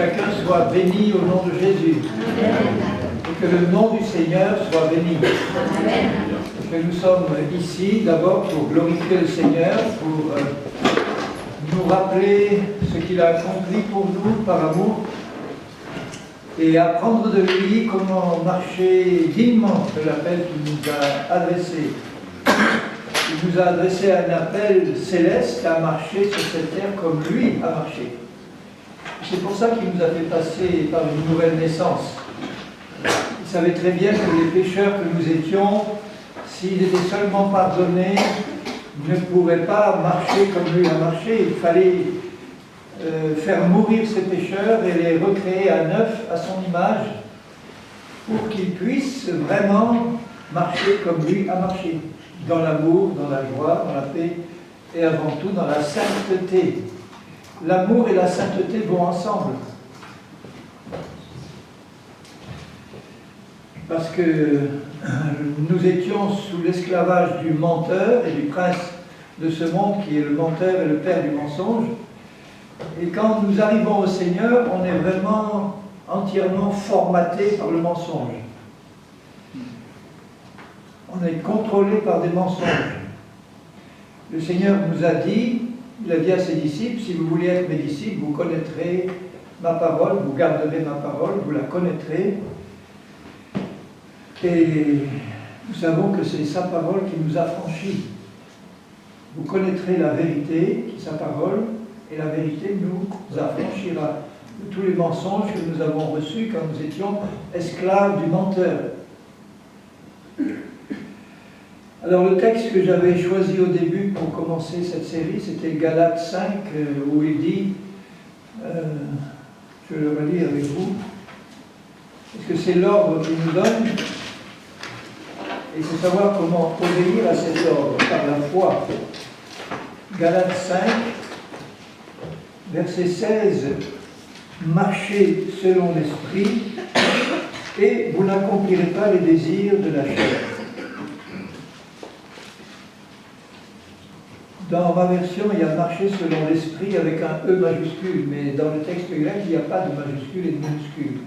chacun soit béni au nom de Jésus. Et que le nom du Seigneur soit béni. Et que nous sommes ici d'abord pour glorifier le Seigneur, pour nous rappeler ce qu'il a accompli pour nous par amour et apprendre de lui comment marcher dignement de l'appel qu'il nous a adressé. Il nous a adressé un appel céleste à marcher sur cette terre comme lui a marché. C'est pour ça qu'il nous a fait passer par une nouvelle naissance. Il savait très bien que les pécheurs que nous étions, s'ils étaient seulement pardonnés, ne pourraient pas marcher comme lui a marché. Il fallait faire mourir ces pécheurs et les recréer à neuf à son image pour qu'ils puissent vraiment marcher comme lui a marché, dans l'amour, dans la joie, dans la paix et avant tout dans la sainteté. L'amour et la sainteté vont ensemble. Parce que nous étions sous l'esclavage du menteur et du prince de ce monde qui est le menteur et le père du mensonge. Et quand nous arrivons au Seigneur, on est vraiment entièrement formaté par le mensonge. On est contrôlé par des mensonges. Le Seigneur nous a dit, il a dit à ses disciples, si vous voulez être mes disciples, vous connaîtrez ma parole, vous garderez ma parole, vous la connaîtrez. Et nous savons que c'est sa parole qui nous affranchit. Vous connaîtrez la vérité, qui est sa parole, et la vérité nous affranchira de tous les mensonges que nous avons reçus quand nous étions esclaves du menteur. Alors le texte que j'avais choisi au début pour commencer cette série, c'était Galates 5, où il dit, je vais le relire avec vous, parce que c'est l'ordre qu'il nous donne, et il faut savoir comment obéir à cet ordre, par la foi. Galates 5, verset 16, marchez selon l'esprit, et vous n'accomplirez pas les désirs de la chair. Dans ma version, il y a marché selon l'esprit avec un E majuscule, mais dans le texte grec, il n'y a pas de majuscule et de minuscule.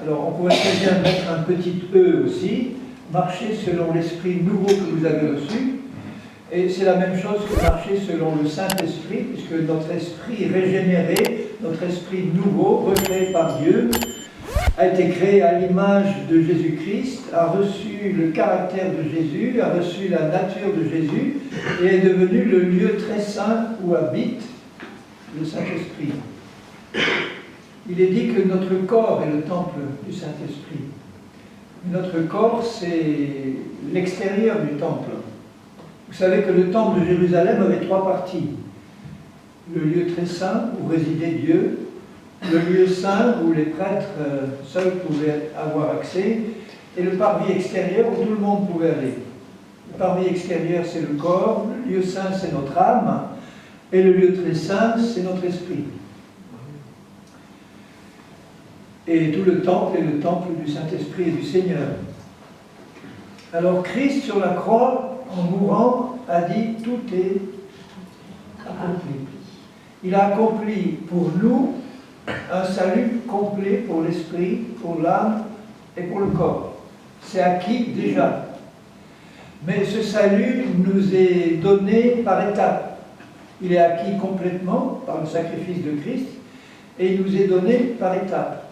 Alors, on pourrait très bien mettre un petit E aussi, marcher selon l'esprit nouveau que vous avez reçu, et c'est la même chose que marcher selon le Saint-Esprit, puisque notre esprit régénéré, notre esprit nouveau, recréé par Dieu, a été créé à l'image de Jésus-Christ, a reçu le caractère de Jésus, a reçu la nature de Jésus et est devenu le lieu très saint où habite le Saint-Esprit. Il est dit que notre corps est le temple du Saint-Esprit. Notre corps, c'est l'extérieur du temple. Vous savez que le temple de Jérusalem avait trois parties. Le lieu très saint où résidait Dieu, le lieu saint où les prêtres seuls pouvaient avoir accès, et le parvis extérieur où tout le monde pouvait aller. Le parvis extérieur, c'est le corps, le lieu saint, c'est notre âme, et le lieu très saint, c'est notre esprit. Et tout le temple est le temple du Saint-Esprit et du Seigneur. Alors Christ, sur la croix, en mourant, a dit « Tout est accompli ». Il a accompli pour nous un salut complet pour l'esprit, pour l'âme et pour le corps. C'est acquis déjà. Mais ce salut nous est donné par étapes. Il est acquis complètement par le sacrifice de Christ et il nous est donné par étapes.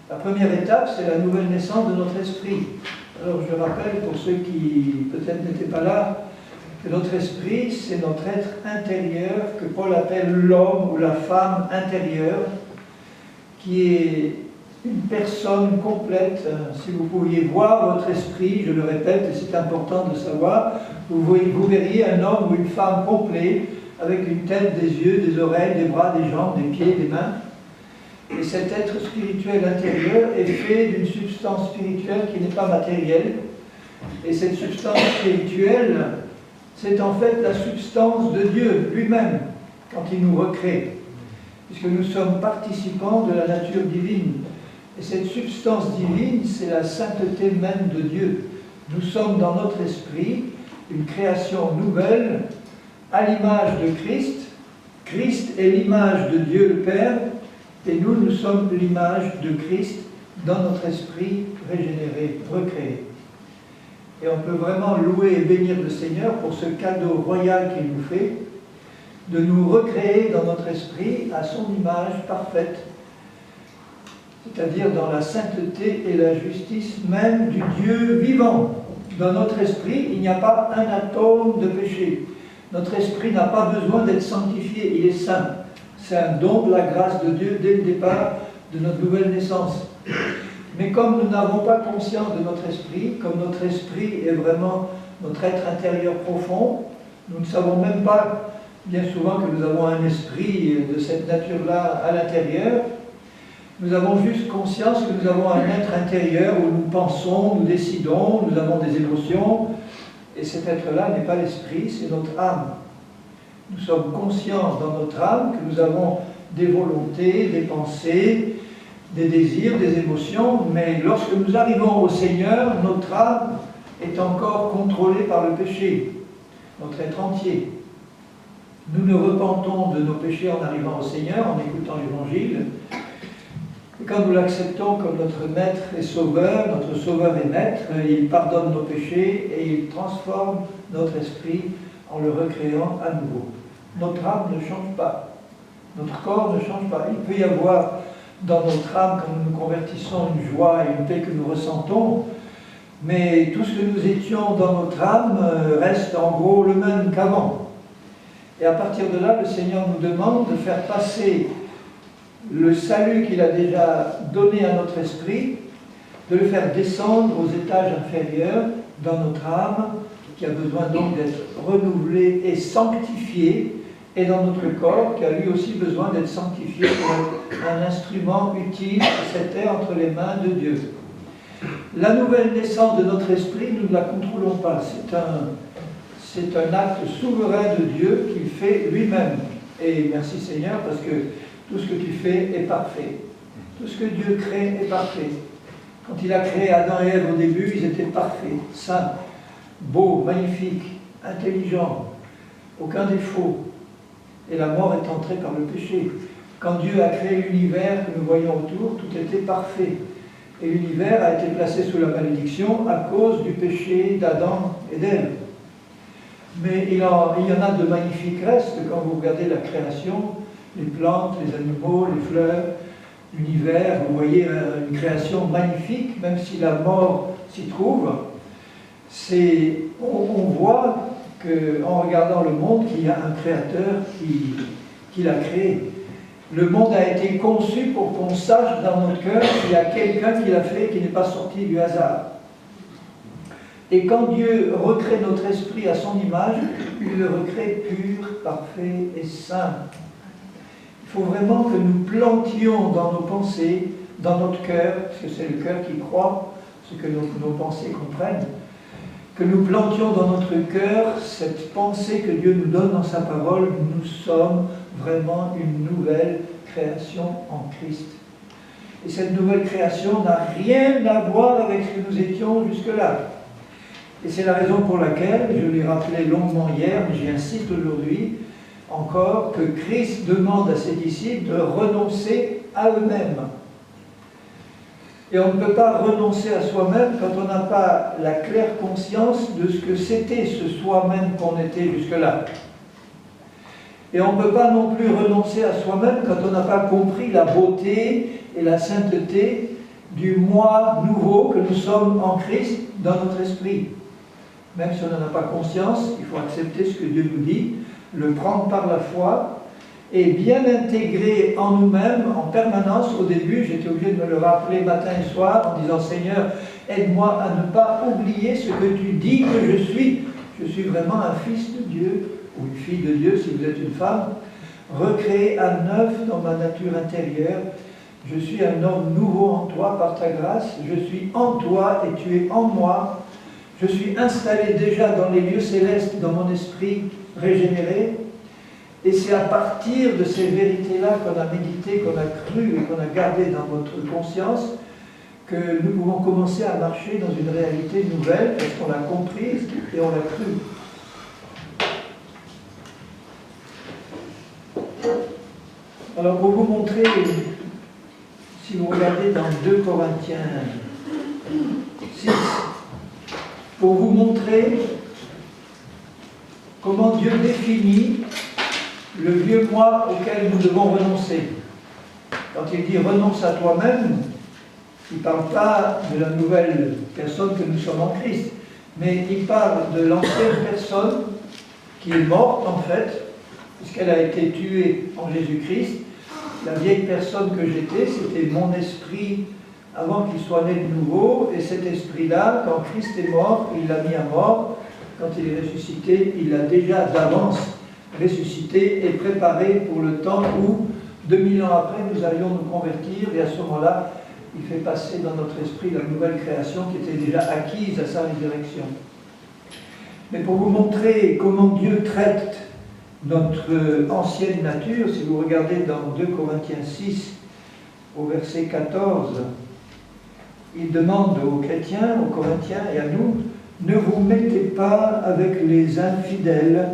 La première étape, c'est la nouvelle naissance de notre esprit. Alors je rappelle pour ceux qui peut-être n'étaient pas là, que notre esprit, c'est notre être intérieur, que Paul appelle l'homme ou la femme intérieure, qui est une personne complète. Si vous pouviez voir votre esprit, je le répète, et c'est important de savoir, vous verriez un homme ou une femme complet, avec une tête, des yeux, des oreilles, des bras, des jambes, des pieds, des mains. Et cet être spirituel intérieur est fait d'une substance spirituelle qui n'est pas matérielle. Et cette substance spirituelle, c'est en fait la substance de Dieu lui-même, quand il nous recrée. Puisque nous sommes participants de la nature divine. Et cette substance divine, c'est la sainteté même de Dieu. Nous sommes dans notre esprit une création nouvelle, à l'image de Christ. Christ est l'image de Dieu le Père, Et nous, nous sommes l'image de Christ dans notre esprit régénéré, recréé. Et on peut vraiment louer et bénir le Seigneur pour ce cadeau royal qu'il nous fait, de nous recréer dans notre esprit à son image parfaite, c'est-à-dire dans la sainteté et la justice même du Dieu vivant. Dans notre esprit, il n'y a pas un atome de péché. Notre esprit n'a pas besoin d'être sanctifié, il est saint. C'est un don de la grâce de Dieu dès le départ de notre nouvelle naissance. Mais comme nous n'avons pas conscience de notre esprit, comme notre esprit est vraiment notre être intérieur profond, nous ne savons même pas bien souvent que nous avons un esprit de cette nature-là à l'intérieur. Nous avons juste conscience que nous avons un être intérieur où nous pensons, nous décidons, nous avons des émotions, et cet être-là n'est pas l'esprit, c'est notre âme. Nous sommes conscients dans notre âme que nous avons des volontés, des pensées, des désirs, des émotions, mais lorsque nous arrivons au Seigneur, notre âme est encore contrôlée par le péché, notre être entier. Nous nous repentons de nos péchés en arrivant au Seigneur, en écoutant l'Évangile. Et quand nous l'acceptons comme notre Maître et Sauveur, notre Sauveur et Maître, il pardonne nos péchés et il transforme notre esprit en le recréant à nouveau. Notre âme ne change pas, notre corps ne change pas. Il peut y avoir dans notre âme, quand nous nous convertissons, une joie et une paix que nous ressentons, mais tout ce que nous étions dans notre âme reste en gros le même qu'avant. Et à partir de là, le Seigneur nous demande de faire passer le salut qu'il a déjà donné à notre esprit, de le faire descendre aux étages inférieurs dans notre âme, qui a besoin donc d'être renouvelée et sanctifiée, et dans notre corps, qui a lui aussi besoin d'être sanctifié pour être un instrument utile sur cette terre entre les mains de Dieu. La nouvelle naissance de notre esprit, nous ne la contrôlons pas. C'est un acte souverain de Dieu qu'il fait lui-même. Et merci Seigneur, parce que tout ce que tu fais est parfait. Tout ce que Dieu crée est parfait. Quand il a créé Adam et Ève au début, ils étaient parfaits, saints, beaux, magnifiques, intelligents, aucun défaut. Et la mort est entrée par le péché. Quand Dieu a créé l'univers que nous voyons autour, tout était parfait. Et l'univers a été placé sous la malédiction à cause du péché d'Adam et d'Ève. Mais il y en a de magnifiques restes quand vous regardez la création, les plantes, les animaux, les fleurs, l'univers, vous voyez une création magnifique, même si la mort s'y trouve. On voit qu'en regardant le monde, qu'il y a un créateur qui l'a créé. Le monde a été conçu pour qu'on sache dans notre cœur qu'il y a quelqu'un qui l'a fait, qui n'est pas sorti du hasard. Et quand Dieu recrée notre esprit à son image, il le recrée pur, parfait et saint. Il faut vraiment que nous plantions dans nos pensées, dans notre cœur, parce que c'est le cœur qui croit, ce que nos pensées comprennent, que nous plantions dans notre cœur cette pensée que Dieu nous donne dans sa parole, nous sommes vraiment une nouvelle création en Christ. Et cette nouvelle création n'a rien à voir avec ce que nous étions jusque-là. Et c'est la raison pour laquelle, je l'ai rappelé longuement hier, mais j'y insiste aujourd'hui, encore, que Christ demande à ses disciples de renoncer à eux-mêmes. Et on ne peut pas renoncer à soi-même quand on n'a pas la claire conscience de ce que c'était ce soi-même qu'on était jusque-là. Et on ne peut pas non plus renoncer à soi-même quand on n'a pas compris la beauté et la sainteté du moi nouveau que nous sommes en Christ dans notre esprit. Même si on n'en a pas conscience, il faut accepter ce que Dieu nous dit, le prendre par la foi et bien intégrer en nous-mêmes en permanence. Au début, j'étais obligé de me le rappeler matin et soir en disant « Seigneur, aide-moi à ne pas oublier ce que tu dis que je suis. Je suis vraiment un fils de Dieu, ou une fille de Dieu si vous êtes une femme, recréé à neuf dans ma nature intérieure. Je suis un homme nouveau en toi par ta grâce. Je suis en toi et tu es en moi. Je suis installé déjà dans les lieux célestes dans mon esprit régénéré. Et c'est à partir de ces vérités-là qu'on a médité, qu'on a cru et qu'on a gardé dans notre conscience que nous pouvons commencer à marcher dans une réalité nouvelle parce qu'on l'a comprise et on l'a cru. Alors pour vous montrer si vous regardez dans 2 Corinthiens 6, pour vous montrer comment Dieu définit le vieux moi auquel nous devons renoncer. Quand il dit « renonce à toi-même », il ne parle pas de la nouvelle personne que nous sommes en Christ, mais il parle de l'ancienne personne qui est morte en fait, puisqu'elle a été tuée en Jésus-Christ. La vieille personne que j'étais, c'était mon esprit avant qu'il soit né de nouveau, et cet esprit-là, quand Christ est mort, il l'a mis à mort. Quand il est ressuscité, il l'a déjà d'avance ressuscité et préparé pour le temps où, 2000 ans après, nous allions nous convertir, et à ce moment-là, il fait passer dans notre esprit la nouvelle création qui était déjà acquise à sa résurrection. Mais pour vous montrer comment Dieu traite notre ancienne nature, si vous regardez dans 2 Corinthiens 6, au verset 14, il demande aux chrétiens, aux Corinthiens et à nous, « Ne vous mettez pas avec les infidèles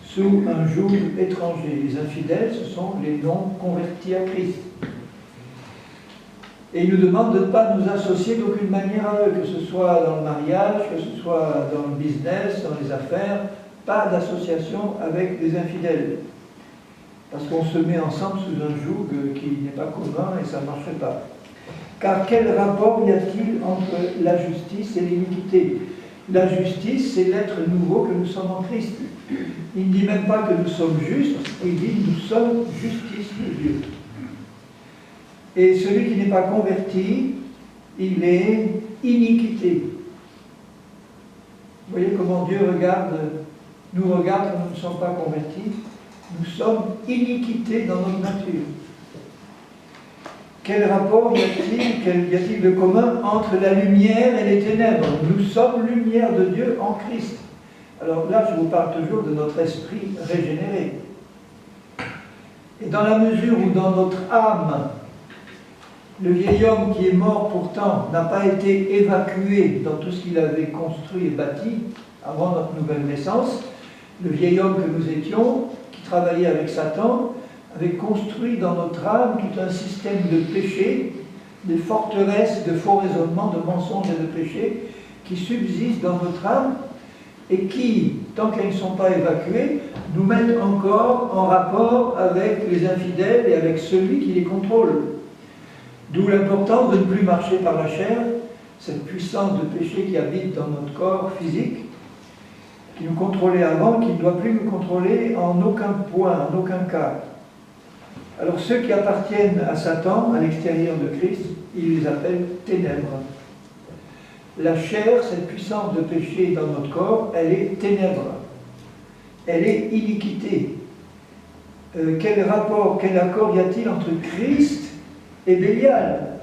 sous un joug étranger. » Les infidèles, ce sont les non-convertis à Christ. Et il nous demande de ne pas nous associer d'aucune manière à eux, que ce soit dans le mariage, que ce soit dans le business, dans les affaires, pas d'association avec les infidèles. Parce qu'on se met ensemble sous un joug qui n'est pas commun et ça ne marcherait pas. Car quel rapport y a-t-il entre la justice et l'iniquité? La justice, c'est l'être nouveau que nous sommes en Christ. Il ne dit même pas que nous sommes justes, il dit nous sommes justice de Dieu. Et celui qui n'est pas converti, il est iniquité. Vous voyez comment Dieu nous regarde quand nous ne sommes pas convertis. Nous sommes iniquité dans notre nature. Quel rapport y a-t-il de commun entre la lumière et les ténèbres? Nous sommes lumière de Dieu en Christ. Alors là, je vous parle toujours de notre esprit régénéré. Et dans la mesure où dans notre âme, le vieil homme qui est mort pourtant n'a pas été évacué dans tout ce qu'il avait construit et bâti avant notre nouvelle naissance, le vieil homme que nous étions, qui travaillait avec Satan, avait construit dans notre âme tout un système de péché, des forteresses, de faux raisonnements, de mensonges et de péchés qui subsistent dans notre âme et qui, tant qu'elles ne sont pas évacuées, nous mettent encore en rapport avec les infidèles et avec celui qui les contrôle. D'où l'importance de ne plus marcher par la chair, cette puissance de péché qui habite dans notre corps physique, qui nous contrôlait avant, qui ne doit plus nous contrôler en aucun point, en aucun cas. Alors ceux qui appartiennent à Satan, à l'extérieur de Christ, il les appelle ténèbres. La chair, cette puissance de péché dans notre corps, elle est ténèbres. Elle est iniquité. Quel rapport, quel accord y a-t-il entre Christ et Bélial?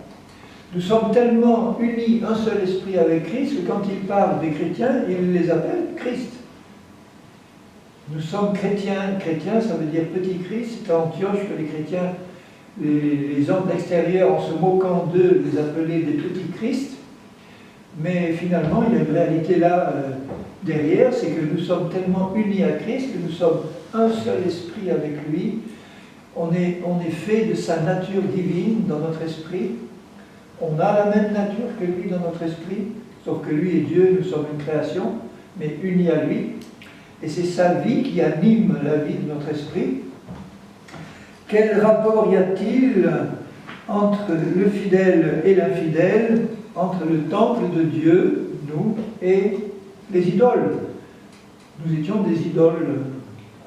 Nous sommes tellement unis, un seul esprit avec Christ, que quand il parle des chrétiens, il les appelle Christ. Nous sommes chrétiens. Chrétiens, ça veut dire petit Christ. C'est à Antioche que les chrétiens, les hommes d'extérieur, en se moquant d'eux, les appelaient des petits Christ. Mais finalement, il y a une réalité là derrière, c'est que nous sommes tellement unis à Christ, que nous sommes un seul esprit avec lui. On est fait de sa nature divine dans notre esprit. On a la même nature que lui dans notre esprit, sauf que lui est Dieu, nous sommes une création, mais unis à lui. Et c'est sa vie qui anime la vie de notre esprit. Quel rapport y a-t-il entre le fidèle et l'infidèle, entre le temple de Dieu, nous, et les idoles? Nous étions des idoles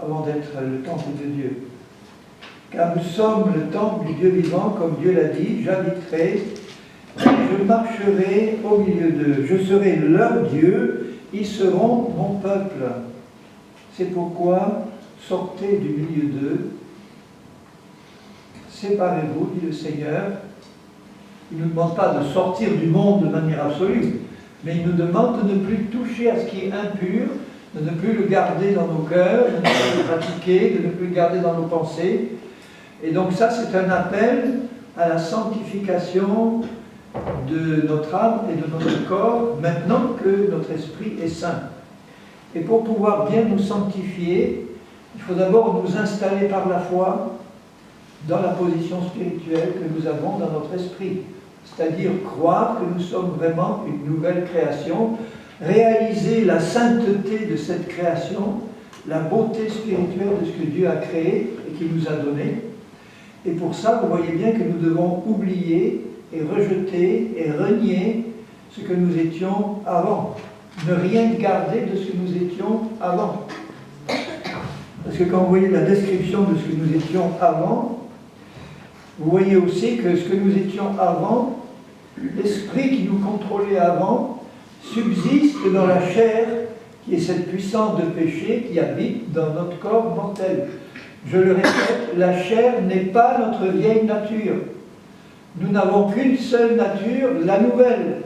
avant d'être le temple de Dieu. Car nous sommes le temple du Dieu vivant, comme Dieu l'a dit, j'habiterai, je marcherai au milieu d'eux, je serai leur Dieu, ils seront mon peuple. C'est pourquoi sortez du milieu d'eux, séparez-vous, dit le Seigneur. Il ne nous demande pas de sortir du monde de manière absolue, mais il nous demande de ne plus toucher à ce qui est impur, de ne plus le garder dans nos cœurs, de ne plus le pratiquer, de ne plus le garder dans nos pensées. Et donc ça, c'est un appel à la sanctification de notre âme et de notre corps, maintenant que notre esprit est saint. Et pour pouvoir bien nous sanctifier, il faut d'abord nous installer par la foi dans la position spirituelle que nous avons dans notre esprit. C'est-à-dire croire que nous sommes vraiment une nouvelle création, réaliser la sainteté de cette création, la beauté spirituelle de ce que Dieu a créé et qui nous a donné. Et pour ça, vous voyez bien que nous devons oublier et rejeter et renier ce que nous étions avant. Ne rien garder de ce que nous étions avant. Parce que quand vous voyez la description de ce que nous étions avant, vous voyez aussi que ce que nous étions avant, l'esprit qui nous contrôlait avant, subsiste dans la chair, qui est cette puissance de péché qui habite dans notre corps mortel. Je le répète, la chair n'est pas notre vieille nature. Nous n'avons qu'une seule nature, la nouvelle.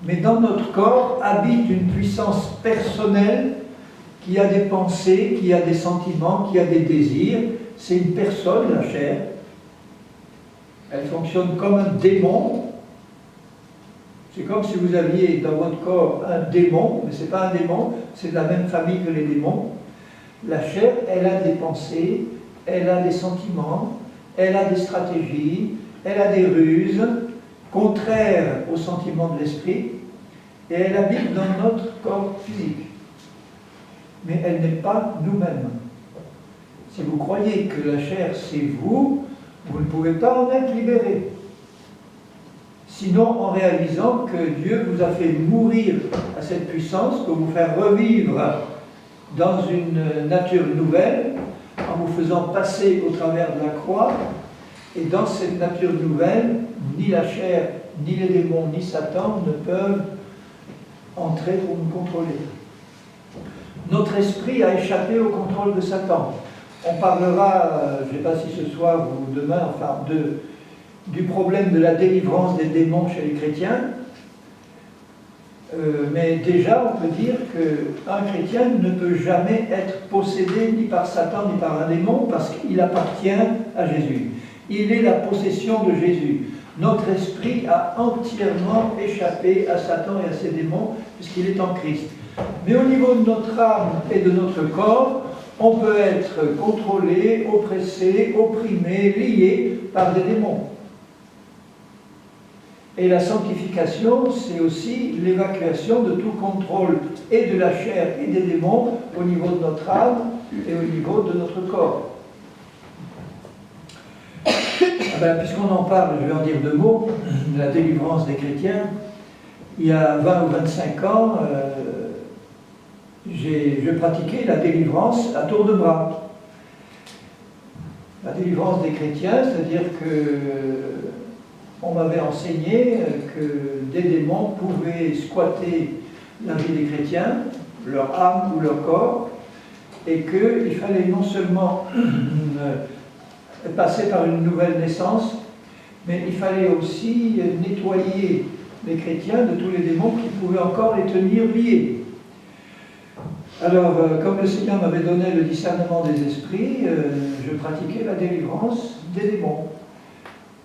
Mais dans notre corps habite une puissance personnelle qui a des pensées, qui a des sentiments, qui a des désirs. C'est une personne, la chair. Elle fonctionne comme un démon. C'est comme si vous aviez dans votre corps un démon, mais ce n'est pas un démon, c'est de la même famille que les démons. La chair, elle a des pensées, elle a des sentiments, elle a des stratégies, elle a des ruses, contraires aux sentiments de l'esprit, et elle habite dans notre corps physique. Mais elle n'est pas nous-mêmes. Si vous croyez que la chair c'est vous, vous ne pouvez pas en être libéré. Sinon, en réalisant que Dieu vous a fait mourir à cette puissance, pour vous faire revivre dans une nature nouvelle, en vous faisant passer au travers de la croix, et dans cette nature nouvelle, ni la chair, ni les démons, ni Satan ne peuvent entrer pour nous contrôler. Notre esprit a échappé au contrôle de Satan. On parlera, je ne sais pas si ce soir ou demain, enfin, du problème de la délivrance des démons chez les chrétiens. Mais déjà, on peut dire qu'un chrétien ne peut jamais être possédé ni par Satan ni par un démon parce qu'il appartient à Jésus. Il est la possession de Jésus. Notre esprit a entièrement échappé à Satan et à ses démons puisqu'il est en Christ. Mais au niveau de notre âme et de notre corps, on peut être contrôlé, oppressé, opprimé, lié par des démons. Et la sanctification, c'est aussi l'évacuation de tout contrôle et de la chair et des démons au niveau de notre âme et au niveau de notre corps. Puisqu'on en parle, je vais en dire deux mots, de la délivrance des chrétiens. Il y a 20 ou 25 ans, je pratiquais la délivrance à tour de bras. La délivrance des chrétiens, c'est-à-dire que on m'avait enseigné que des démons pouvaient squatter la vie des chrétiens, leur âme ou leur corps, et qu'il fallait non seulement passer par une nouvelle naissance, mais il fallait aussi nettoyer les chrétiens de tous les démons qui pouvaient encore les tenir liés. Alors, comme le Seigneur m'avait donné le discernement des esprits, je pratiquais la délivrance des démons.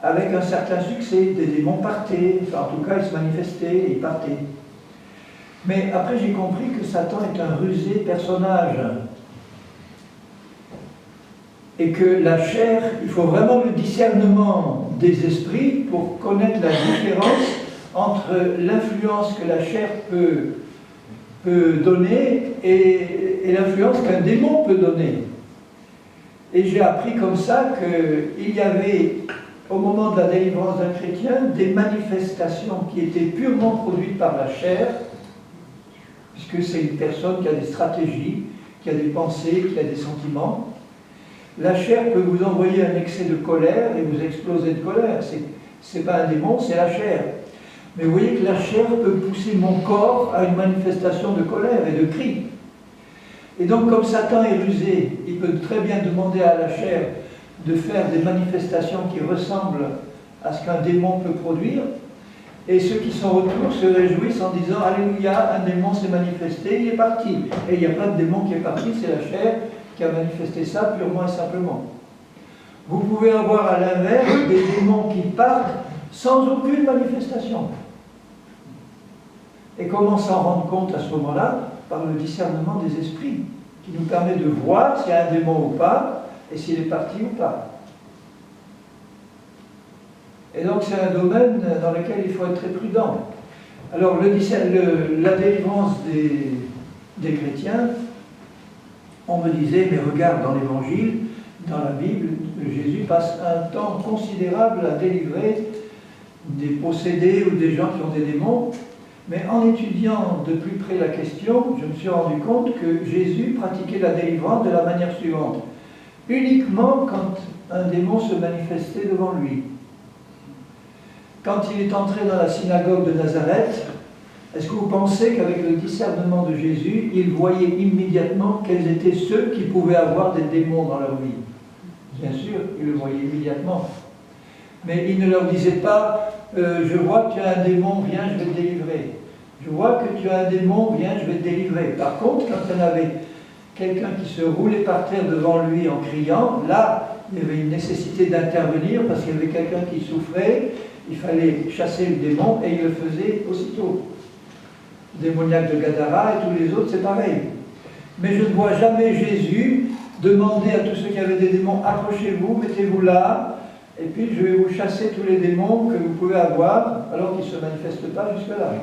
Avec un certain succès, des démons partaient, enfin en tout cas ils se manifestaient et ils partaient. Mais après j'ai compris que Satan est un rusé personnage. Et que la chair, il faut vraiment le discernement des esprits pour connaître la différence entre l'influence que la chair peut donner et l'influence qu'un démon peut donner. Et j'ai appris comme ça qu'il y avait, au moment de la délivrance d'un chrétien, des manifestations qui étaient purement produites par la chair, puisque c'est une personne qui a des stratégies, qui a des pensées, qui a des sentiments. La chair peut vous envoyer un excès de colère et vous exploser de colère. C'est pas un démon, c'est la chair. Mais vous voyez que la chair peut pousser mon corps à une manifestation de colère et de cri. Et donc, comme Satan est rusé, il peut très bien demander à la chair de faire des manifestations qui ressemblent à ce qu'un démon peut produire. Et ceux qui sont autour se réjouissent en disant « Alléluia, un démon s'est manifesté, il est parti ». Et il n'y a pas de démon qui est parti, c'est la chair qui a manifesté ça purement et simplement. Vous pouvez avoir à l'inverse des démons qui partent sans aucune manifestation. Et comment s'en rendre compte à ce moment-là? Par le discernement des esprits, qui nous permet de voir s'il y a un démon ou pas, et s'il est parti ou pas. Et donc c'est un domaine dans lequel il faut être très prudent. Alors la délivrance des chrétiens, on me disait, mais regarde dans l'Évangile, dans la Bible, Jésus passe un temps considérable à délivrer des possédés ou des gens qui ont des démons. Mais en étudiant de plus près la question, je me suis rendu compte que Jésus pratiquait la délivrance de la manière suivante. Uniquement quand un démon se manifestait devant lui. Quand il est entré dans la synagogue de Nazareth, est-ce que vous pensez qu'avec le discernement de Jésus, il voyait immédiatement quels étaient ceux qui pouvaient avoir des démons dans leur vie? Bien sûr, il le voyait immédiatement. Mais il ne leur disait pas je vois que tu as un démon, viens, je vais te délivrer. Je vois que tu as un démon, viens, je vais te délivrer. Par contre, quand il y en avait quelqu'un qui se roulait par terre devant lui en criant, là, il y avait une nécessité d'intervenir parce qu'il y avait quelqu'un qui souffrait, il fallait chasser le démon et il le faisait aussitôt. Le démoniaque de Gadara et tous les autres, c'est pareil. Mais je ne vois jamais Jésus demander à tous ceux qui avaient des démons, approchez-vous, mettez-vous là, et puis je vais vous chasser tous les démons que vous pouvez avoir, alors qu'ils ne se manifestent pas jusque-là.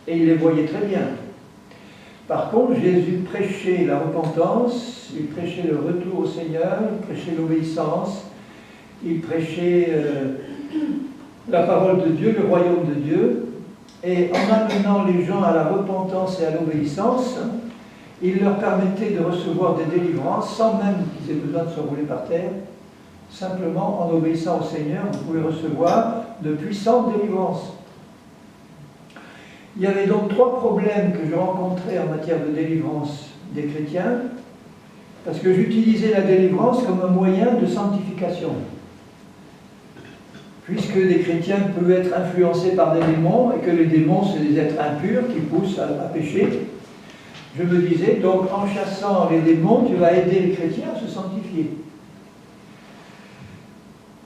Et il les voyait très bien. Par contre, Jésus prêchait la repentance, il prêchait le retour au Seigneur, il prêchait l'obéissance, il prêchait la parole de Dieu, le royaume de Dieu, et en amenant les gens à la repentance et à l'obéissance, il leur permettait de recevoir des délivrances sans même qu'ils aient besoin de se rouler par terre. Simplement, en obéissant au Seigneur, vous pouvez recevoir de puissantes délivrances. Il y avait donc 3 problèmes que je rencontrais en matière de délivrance des chrétiens, parce que j'utilisais la délivrance comme un moyen de sanctification. Puisque les chrétiens peuvent être influencés par des démons, et que les démons, c'est des êtres impurs qui poussent à pécher, je me disais, donc en chassant les démons, tu vas aider les chrétiens à se sanctifier.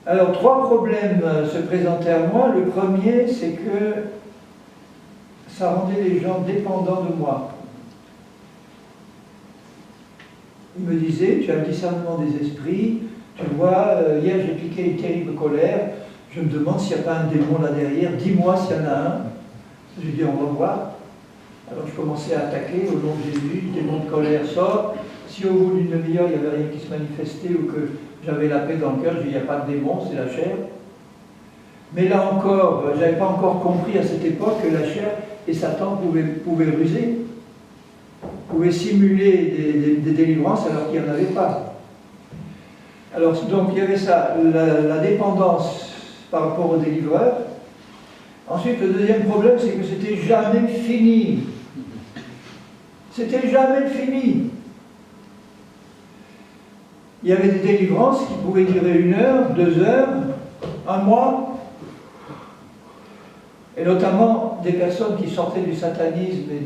Alors, 3 problèmes se présentaient à moi. Le premier, c'est que ça rendait les gens dépendants de moi. Il me disait, tu as le discernement des esprits, tu vois, hier j'ai piqué une terrible colère, je me demande s'il n'y a pas un démon là derrière, dis-moi s'il y en a un. Je lui dis, on va voir. Alors je commençais à attaquer au nom de Jésus, le démon de colère sort. Si au bout d'une demi-heure il n'y avait rien qui se manifestait ou que j'avais la paix dans le cœur, je dis, il n'y a pas de démon, c'est la chair. Mais là encore, je n'avais pas encore compris à cette époque que la chair et Satan pouvaient ruser, pouvaient simuler des délivrances alors qu'il n'y en avait pas. Alors donc il y avait ça, la dépendance par rapport aux délivreurs. Ensuite, le deuxième problème, c'est que c'était jamais fini. C'était jamais fini. Il y avait des délivrances qui pouvaient durer 1 heure, 2 heures, 1 mois. Et notamment des personnes qui sortaient du satanisme et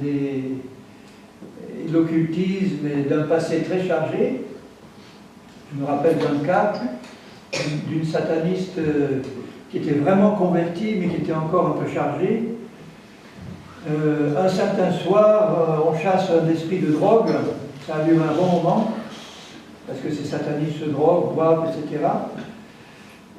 de l'occultisme et d'un passé très chargé. Je me rappelle d'un cas d'une sataniste qui était vraiment convertie, mais qui était encore un peu chargée. Un certain soir, on chasse un esprit de drogue, ça a duré un bon moment, parce que ces satanistes se droguent, boivent, etc.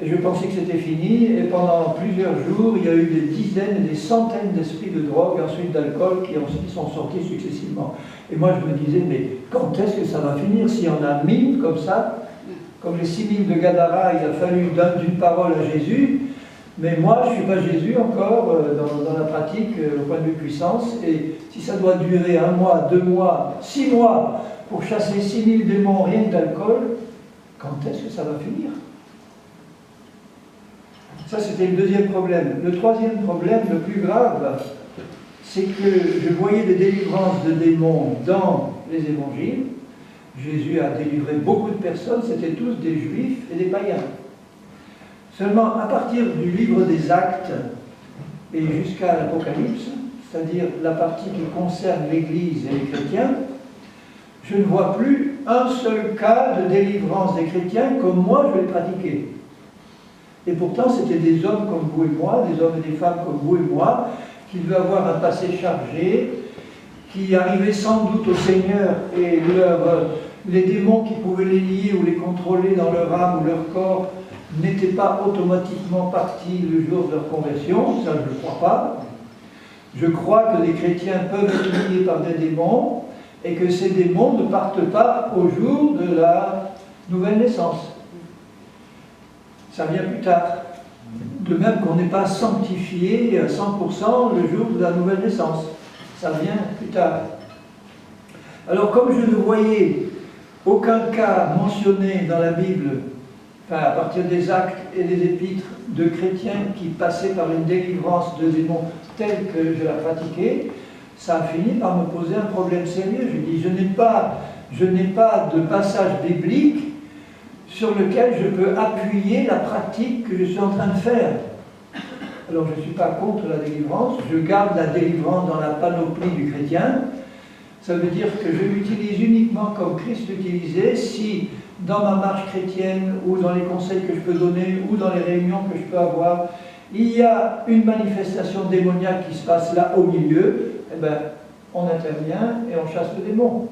Et je pensais que c'était fini, et pendant plusieurs jours, il y a eu des dizaines et des centaines d'esprits de drogue, ensuite d'alcool, qui sont sortis successivement. Et moi je me disais, mais quand est-ce que ça va finir? S'il y en a 1000 comme ça, comme les 6000 de Gadara, il a fallu d'une parole à Jésus, mais moi je ne suis pas Jésus encore dans la pratique, au point de vue puissance, et si ça doit durer 1 mois, 2 mois, 6 mois, pour chasser 6000 démons rien que d'alcool, quand est-ce que ça va finir? Ça, c'était le deuxième problème. Le troisième problème, le plus grave, c'est que je voyais des délivrances de démons dans les évangiles. Jésus a délivré beaucoup de personnes, c'était tous des juifs et des païens. Seulement, à partir du livre des Actes et jusqu'à l'Apocalypse, c'est-à-dire la partie qui concerne l'Église et les chrétiens, je ne vois plus un seul cas de délivrance des chrétiens comme moi je l'ai pratiqué. Et pourtant, c'était des hommes comme vous et moi, des hommes et des femmes comme vous et moi, qui devaient avoir un passé chargé, qui arrivaient sans doute au Seigneur et les démons qui pouvaient les lier ou les contrôler dans leur âme ou leur corps n'étaient pas automatiquement partis le jour de leur conversion, ça je ne le crois pas. Je crois que les chrétiens peuvent être liés par des démons et que ces démons ne partent pas au jour de la nouvelle naissance. Ça vient plus tard. De même qu'on n'est pas sanctifié à 100% le jour de la nouvelle naissance. Ça vient plus tard. Alors comme je ne voyais aucun cas mentionné dans la Bible, enfin à partir des actes et des épîtres de chrétiens qui passaient par une délivrance de démons telle que je la pratiquais, ça a fini par me poser un problème sérieux. Je dis, je n'ai pas de passage biblique sur lequel je peux appuyer la pratique que je suis en train de faire. Alors je ne suis pas contre la délivrance, je garde la délivrance dans la panoplie du chrétien. Ça veut dire que je l'utilise uniquement comme Christ l'utilisait si dans ma marche chrétienne ou dans les conseils que je peux donner ou dans les réunions que je peux avoir, il y a une manifestation démoniaque qui se passe là au milieu, eh bien, on intervient et on chasse le démon.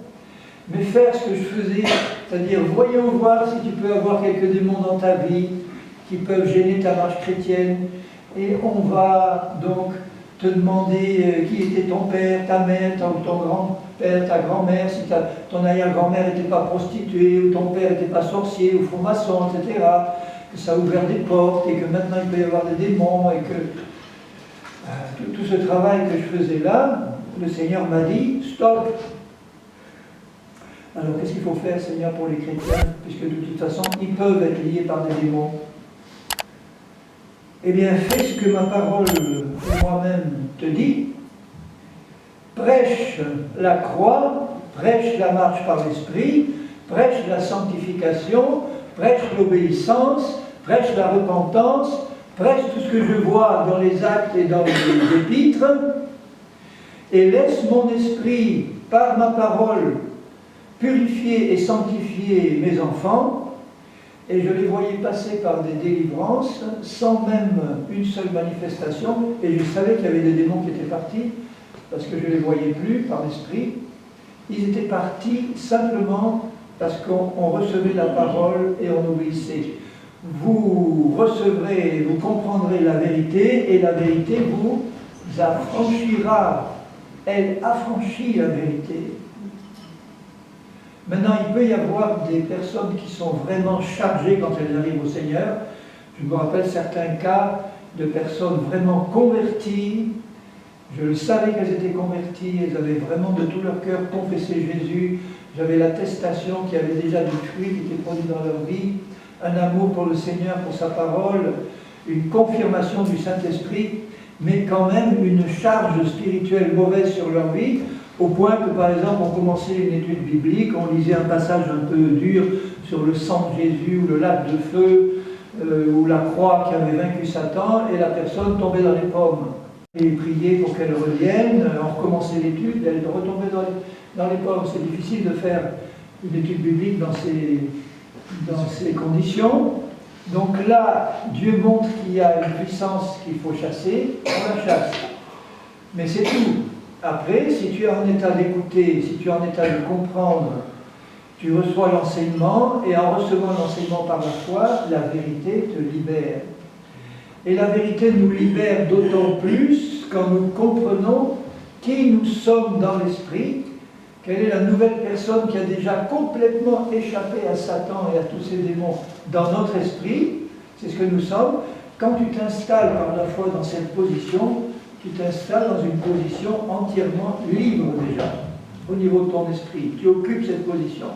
Mais faire ce que je faisais, c'est-à-dire voyons voir si tu peux avoir quelques démons dans ta vie qui peuvent gêner ta marche chrétienne, et on va donc te demander qui était ton père, ta mère, ton grand-père, ta grand-mère, si ton arrière-grand-mère n'était pas prostituée, ou ton père n'était pas sorcier, ou franc-maçon, etc. Que ça a ouvert des portes, et que maintenant il peut y avoir des démons, et que tout ce travail que je faisais là, le Seigneur m'a dit, stop. Alors qu'est-ce qu'il faut faire, Seigneur, pour les chrétiens, puisque de toute façon, ils peuvent être liés par des démons? Eh bien, fais ce que ma parole moi-même te dit. Prêche la croix, prêche la marche par l'Esprit, prêche la sanctification, prêche l'obéissance, prêche la repentance, prêche tout ce que je vois dans les actes et dans les épîtres, et laisse mon esprit, par ma parole, purifier et sanctifier mes enfants. Et je les voyais passer par des délivrances sans même une seule manifestation, et je savais qu'il y avait des démons qui étaient partis, parce que je ne les voyais plus par l'esprit. Ils étaient partis simplement parce qu'on recevait la parole et on obéissait. Vous recevrez, vous comprendrez la vérité, et la vérité vous affranchira. Elle affranchit la vérité. Maintenant, il peut y avoir des personnes qui sont vraiment chargées quand elles arrivent au Seigneur. Je me rappelle certains cas de personnes vraiment converties. Je le savais qu'elles étaient converties, elles avaient vraiment de tout leur cœur confessé Jésus. J'avais l'attestation qu'il y avait déjà du fruit qui était produit dans leur vie, un amour pour le Seigneur, pour sa parole, une confirmation du Saint-Esprit, mais quand même une charge spirituelle mauvaise sur leur vie, au point que, par exemple, on commençait une étude biblique, on lisait un passage un peu dur sur le sang de Jésus, ou le lac de feu, ou la croix qui avait vaincu Satan, et la personne tombait dans les pommes. Et priait pour qu'elle revienne, on recommençait l'étude, elle retombait dans les pommes. C'est difficile de faire une étude biblique dans ces conditions. Donc là, Dieu montre qu'il y a une puissance qu'il faut chasser, on la chasse. Mais c'est tout. Après, si tu es en état d'écouter, si tu es en état de comprendre, tu reçois l'enseignement, et en recevant l'enseignement par la foi, la vérité te libère. Et la vérité nous libère d'autant plus quand nous comprenons qui nous sommes dans l'esprit, quelle est la nouvelle personne qui a déjà complètement échappé à Satan et à tous ses démons dans notre esprit. C'est ce que nous sommes. Quand tu t'installes par la foi dans cette position, tu t'installes dans une position entièrement libre déjà, au niveau de ton esprit. Tu occupes cette position.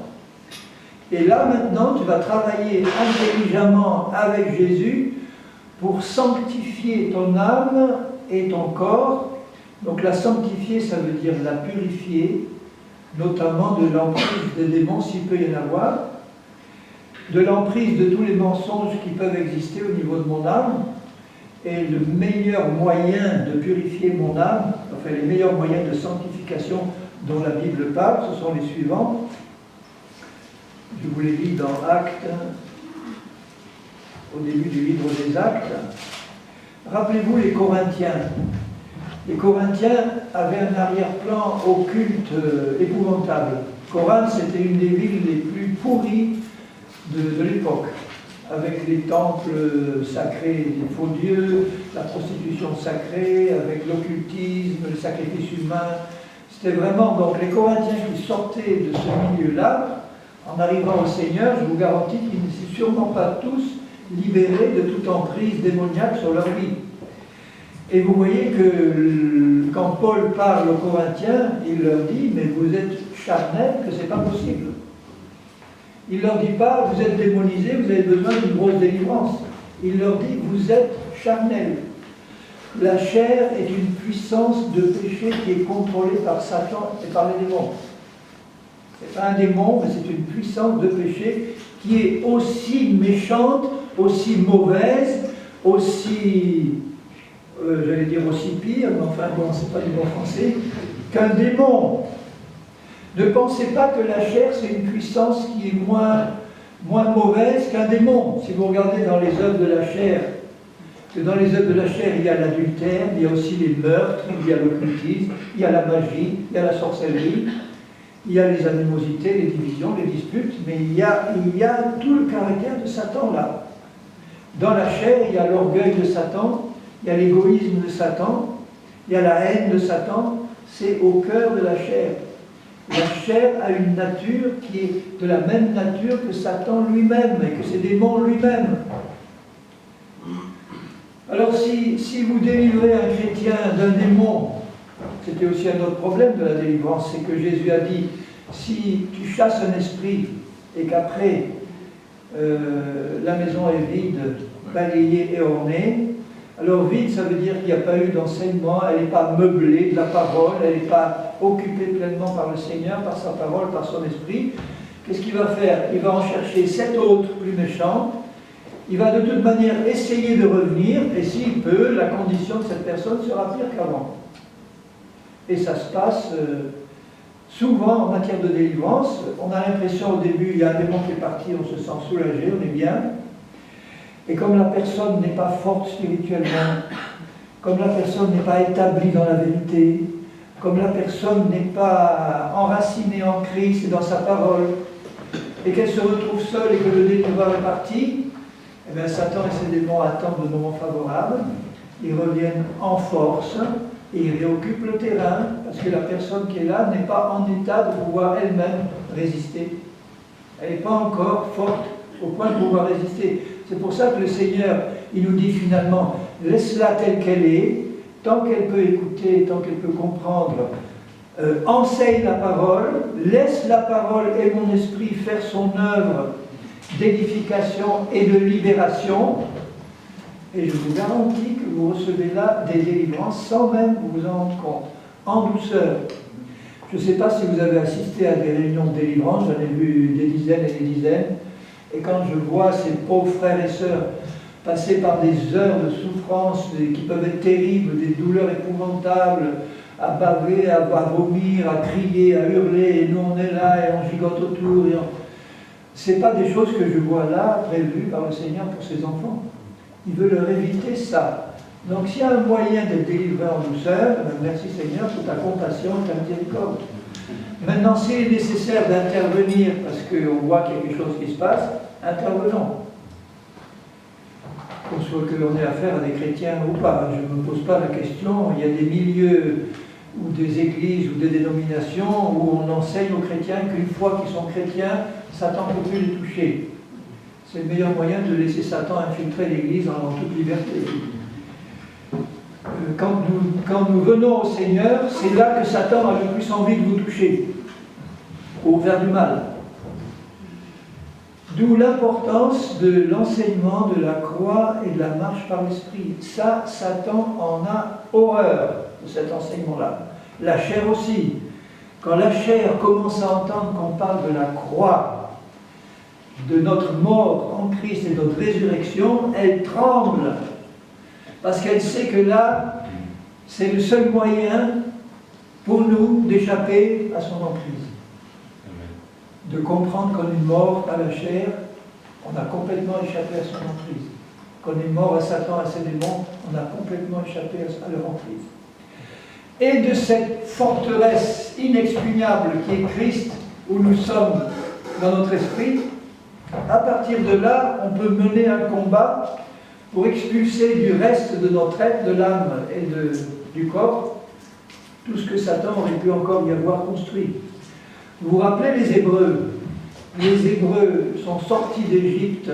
Et là maintenant, tu vas travailler intelligemment avec Jésus pour sanctifier ton âme et ton corps. Donc la sanctifier, ça veut dire la purifier, notamment de l'emprise des démons, s'il peut y en avoir, de l'emprise de tous les mensonges qui peuvent exister au niveau de mon âme. Et le meilleur moyen de purifier mon âme, enfin les meilleurs moyens de sanctification dont la Bible parle, ce sont les suivants. Je vous les lis dans Actes, au début du livre des Actes. Rappelez-vous les Corinthiens. Les Corinthiens avaient un arrière-plan occulte épouvantable. Corinthe, c'était une des villes les plus pourries de l'époque. avec les temples sacrés des faux dieux, la prostitution sacrée, avec l'occultisme, le sacrifice humain. C'était vraiment, donc les Corinthiens qui sortaient de ce milieu-là, en arrivant au Seigneur, je vous garantis qu'ils ne sont sûrement pas tous libérés de toute emprise démoniaque sur leur vie. Et vous voyez que quand Paul parle aux Corinthiens, il leur dit, mais vous êtes charnels, que c'est pas possible. Il ne leur dit pas, vous êtes démonisés, vous avez besoin d'une grosse délivrance. Il leur dit, vous êtes charnels. La chair est une puissance de péché qui est contrôlée par Satan et par les démons. Ce n'est pas un démon, mais c'est une puissance de péché qui est aussi méchante, aussi mauvaise, aussi, j'allais dire aussi pire, mais enfin bon, c'est pas du bon français, qu'un démon. Ne pensez pas que la chair, c'est une puissance qui est moins mauvaise qu'un démon. Si vous regardez dans les œuvres de la chair, que dans les œuvres de la chair, il y a l'adultère, il y a aussi les meurtres, il y a l'occultisme, il y a la magie, il y a la sorcellerie, il y a les animosités, les divisions, les disputes, mais il y a tout le caractère de Satan là. Dans la chair, il y a l'orgueil de Satan, il y a l'égoïsme de Satan, il y a la haine de Satan, c'est au cœur de la chair. La chair a une nature qui est de la même nature que Satan lui-même et que ses démons lui-même. Alors si vous délivrez un chrétien d'un démon, c'était aussi un autre problème de la délivrance, c'est que Jésus a dit, si tu chasses un esprit et qu'après la maison est vide, balayée et ornée, alors vide, ça veut dire qu'il n'y a pas eu d'enseignement, elle n'est pas meublée de la parole, elle n'est pas occupée pleinement par le Seigneur, par sa parole, par son esprit. Qu'est-ce qu'il va faire? Il va en chercher 7 autres plus méchants. Il va de toute manière essayer de revenir, et s'il peut, la condition de cette personne sera pire qu'avant. Et ça se passe souvent en matière de délivrance. On a l'impression au début, il y a un démon qui est parti, on se sent soulagé, on est bien. Et comme la personne n'est pas forte spirituellement, comme la personne n'est pas établie dans la vérité, comme la personne n'est pas enracinée en Christ et dans sa parole, et qu'elle se retrouve seule et que le délivreur est parti, eh bien Satan et ses démons attendent le moment favorable, ils reviennent en force et ils réoccupent le terrain parce que la personne qui est là n'est pas en état de pouvoir elle-même résister. Elle n'est pas encore forte au point de pouvoir résister. C'est pour ça que le Seigneur, il nous dit finalement, laisse-la telle qu'elle est, tant qu'elle peut écouter, tant qu'elle peut comprendre, enseigne la parole, laisse la parole et mon esprit faire son œuvre d'édification et de libération, et je vous garantis que vous recevez là des délivrances sans même vous en rendre compte, en douceur. Je ne sais pas si vous avez assisté à des réunions de délivrance, j'en ai vu des dizaines et des dizaines, et quand je vois ces pauvres frères et sœurs passer par des heures de souffrance qui peuvent être terribles, des douleurs épouvantables, à baver, à vomir, à crier, à hurler, et nous on est là et on gigote autour. Ce n'est pas des choses que je vois là, prévues par le Seigneur pour ses enfants. Il veut leur éviter ça. Donc s'il y a un moyen d'être délivré en douceur, merci Seigneur pour ta compassion et ta miséricorde. Maintenant, s'il est nécessaire d'intervenir parce qu'on voit qu'il y a quelque chose qui se passe, intervenons. Qu'on soit que l'on ait affaire à des chrétiens ou pas, je ne me pose pas la question. Il y a des milieux ou des églises ou des dénominations où on enseigne aux chrétiens qu'une fois qu'ils sont chrétiens, Satan ne peut plus les toucher. C'est le meilleur moyen de laisser Satan infiltrer l'église en toute liberté. Quand nous venons au Seigneur, c'est là que Satan a le plus envie de vous toucher, ou faire du mal. D'où l'importance de l'enseignement de la croix et de la marche par l'esprit. Ça, Satan en a horreur de cet enseignement-là. La chair aussi. Quand la chair commence à entendre qu'on parle de la croix, de notre mort en Christ et de notre résurrection, elle tremble. Parce qu'elle sait que là, c'est le seul moyen pour nous d'échapper à son emprise. De comprendre qu'on est mort à la chair, on a complètement échappé à son emprise. Qu'on est mort à Satan, à ses démons, on a complètement échappé à leur emprise. Et de cette forteresse inexpugnable qui est Christ, où nous sommes dans notre esprit, À partir de là, on peut mener un combat pour expulser du reste de notre être, de l'âme et du corps, tout ce que Satan aurait pu encore y avoir construit. Vous vous rappelez les Hébreux? Les Hébreux sont sortis d'Égypte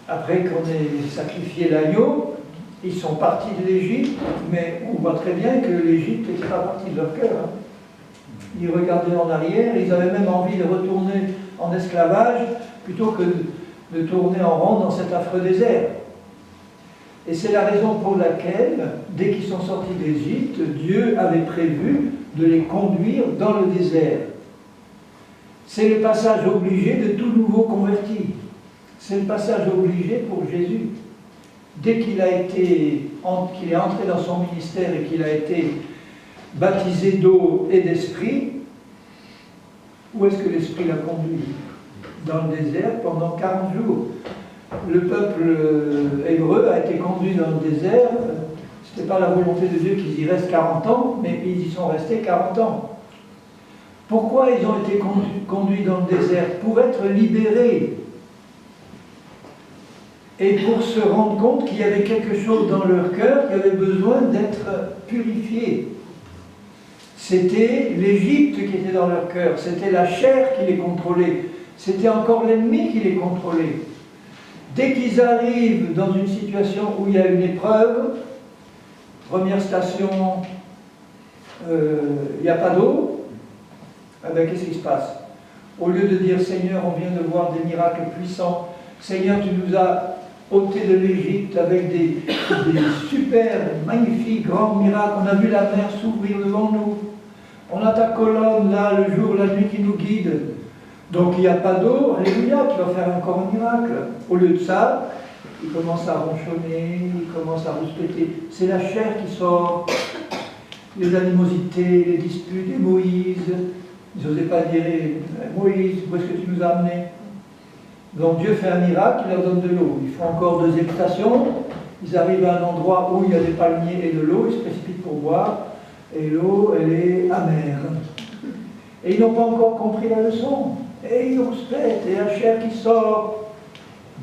après qu'on ait sacrifié l'agneau. Ils sont partis de l'Égypte, mais on voit très bien que l'Égypte n'était pas partie de leur cœur. Ils regardaient en arrière, ils avaient même envie de retourner en esclavage plutôt que de tourner en rond dans cet affreux désert. Et c'est la raison pour laquelle, dès qu'ils sont sortis d'Égypte, Dieu avait prévu de les conduire dans le désert. C'est le passage obligé de tout nouveau converti. C'est le passage obligé pour Jésus. Dès qu'il est entré dans son ministère et qu'il a été baptisé d'eau et d'esprit, où est-ce que l'esprit l'a conduit? Dans le désert pendant 40 jours. Le peuple hébreu a été conduit dans le désert. Ce n'était pas la volonté de Dieu qu'ils y restent 40 ans, mais ils y sont restés 40 ans. Pourquoi ils ont été conduits dans le désert? Pour être libérés. Et pour se rendre compte qu'il y avait quelque chose dans leur cœur qui avait besoin d'être purifié. C'était l'Égypte qui était dans leur cœur, c'était la chair qui les contrôlait, c'était encore l'ennemi qui les contrôlait. Dès qu'ils arrivent dans une situation où il y a une épreuve, première station, il n'y a pas d'eau, eh bien, qu'est-ce qui se passe? Au lieu de dire « Seigneur, on vient de voir des miracles puissants, Seigneur, tu nous as ôtés de l'Égypte avec des super, magnifiques, grands miracles, on a vu la mer s'ouvrir devant nous, on a ta colonne là, le jour, la nuit qui nous guide. Donc il n'y a pas d'eau, alléluia, tu vas faire encore un miracle. » Au lieu de ça, il commence à ronchonner, il commence à rouspéter. C'est la chair qui sort, les animosités, les disputes, et Moïse. Ils n'osaient pas dire « Moïse, où est-ce que tu nous as amenés ?» Donc Dieu fait un miracle, il leur donne de l'eau. Ils font encore 2 stations, ils arrivent à un endroit où il y a des palmiers et de l'eau, ils se précipitent pour boire, et l'eau, elle est amère. Et ils n'ont pas encore compris la leçon. Et ils rouspètent, et la chair qui sort.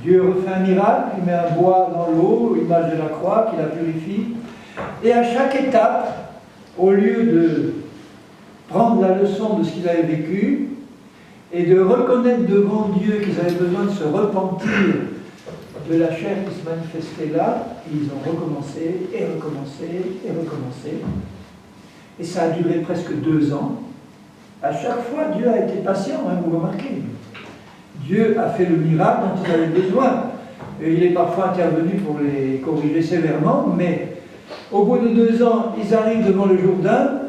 Dieu refait un miracle, il met un bois dans l'eau, l'image de la croix, qui la purifie. Et à chaque étape, au lieu de prendre la leçon de ce qu'ils avaient vécu, et de reconnaître devant Dieu qu'ils avaient besoin de se repentir de la chair qui se manifestait là, ils ont recommencé, et recommencé, et recommencé. Et ça a duré presque 2 ans. À chaque fois, Dieu a été patient, hein, vous remarquez. Dieu a fait le miracle dont ils avaient besoin. Et il est parfois intervenu pour les corriger sévèrement, mais au bout de 2 ans, ils arrivent devant le Jourdain,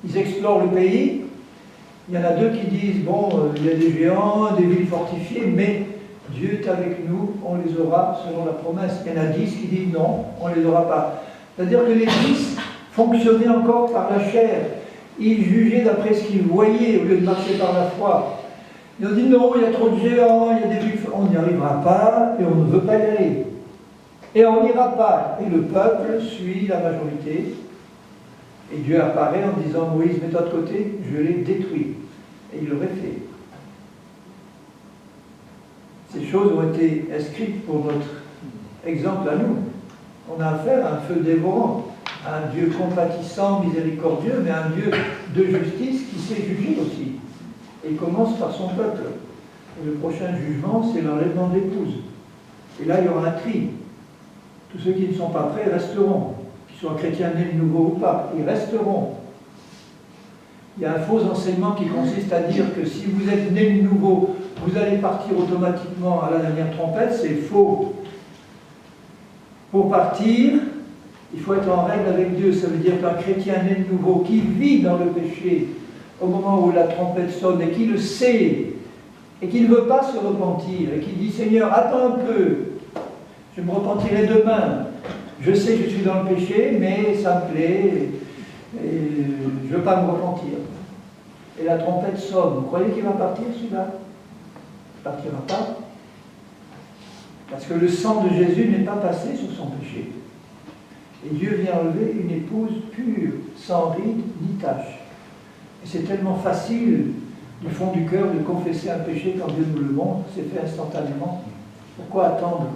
ils explorent le pays. Il y en a 2 qui disent, bon, il y a des géants, des villes fortifiées, mais Dieu est avec nous, on les aura selon la promesse. Il y en a 10 qui disent, non, on ne les aura pas. C'est-à-dire que les 10 fonctionnaient encore par la chair. Ils jugeaient d'après ce qu'ils voyaient au lieu de marcher par la foi. Ils ont dit non, il y a trop de géants, il y a des villes, on n'y arrivera pas et on ne veut pas y aller. Et on n'ira pas. Et le peuple suit la majorité. Et Dieu apparaît en disant Moïse, mets-toi de côté, je l'ai détruit. Et il l'aurait fait. Ces choses ont été inscrites pour notre exemple à nous. On a affaire à un feu dévorant, à un Dieu compatissant, miséricordieux, mais un Dieu de justice qui sait juger aussi. Et il commence par son peuple. Et le prochain jugement, c'est l'enlèvement de l'épouse. Et là, il y aura un tri. Tous ceux qui ne sont pas prêts resteront. Qu'ils soient chrétiens nés de nouveau ou pas, ils resteront. Il y a un faux enseignement qui consiste à dire que si vous êtes né de nouveau, vous allez partir automatiquement à la dernière trompette. C'est faux. Pour partir, il faut être en règle avec Dieu. Ça veut dire qu'un chrétien né de nouveau qui vit dans le péché au moment où la trompette sonne et qui le sait et qui ne veut pas se repentir et qui dit Seigneur, attends un peu, je me repentirai demain. Je sais que je suis dans le péché, mais ça me plaît et je ne veux pas me repentir. Et la trompette sonne. Vous croyez qu'il va partir celui-là? Il ne partira pas. Parce que le sang de Jésus n'est pas passé sur son péché. Et Dieu vient enlever une épouse pure, sans ride ni tache. Et c'est tellement facile du fond du cœur de confesser un péché quand Dieu nous le montre, c'est fait instantanément. Pourquoi attendre?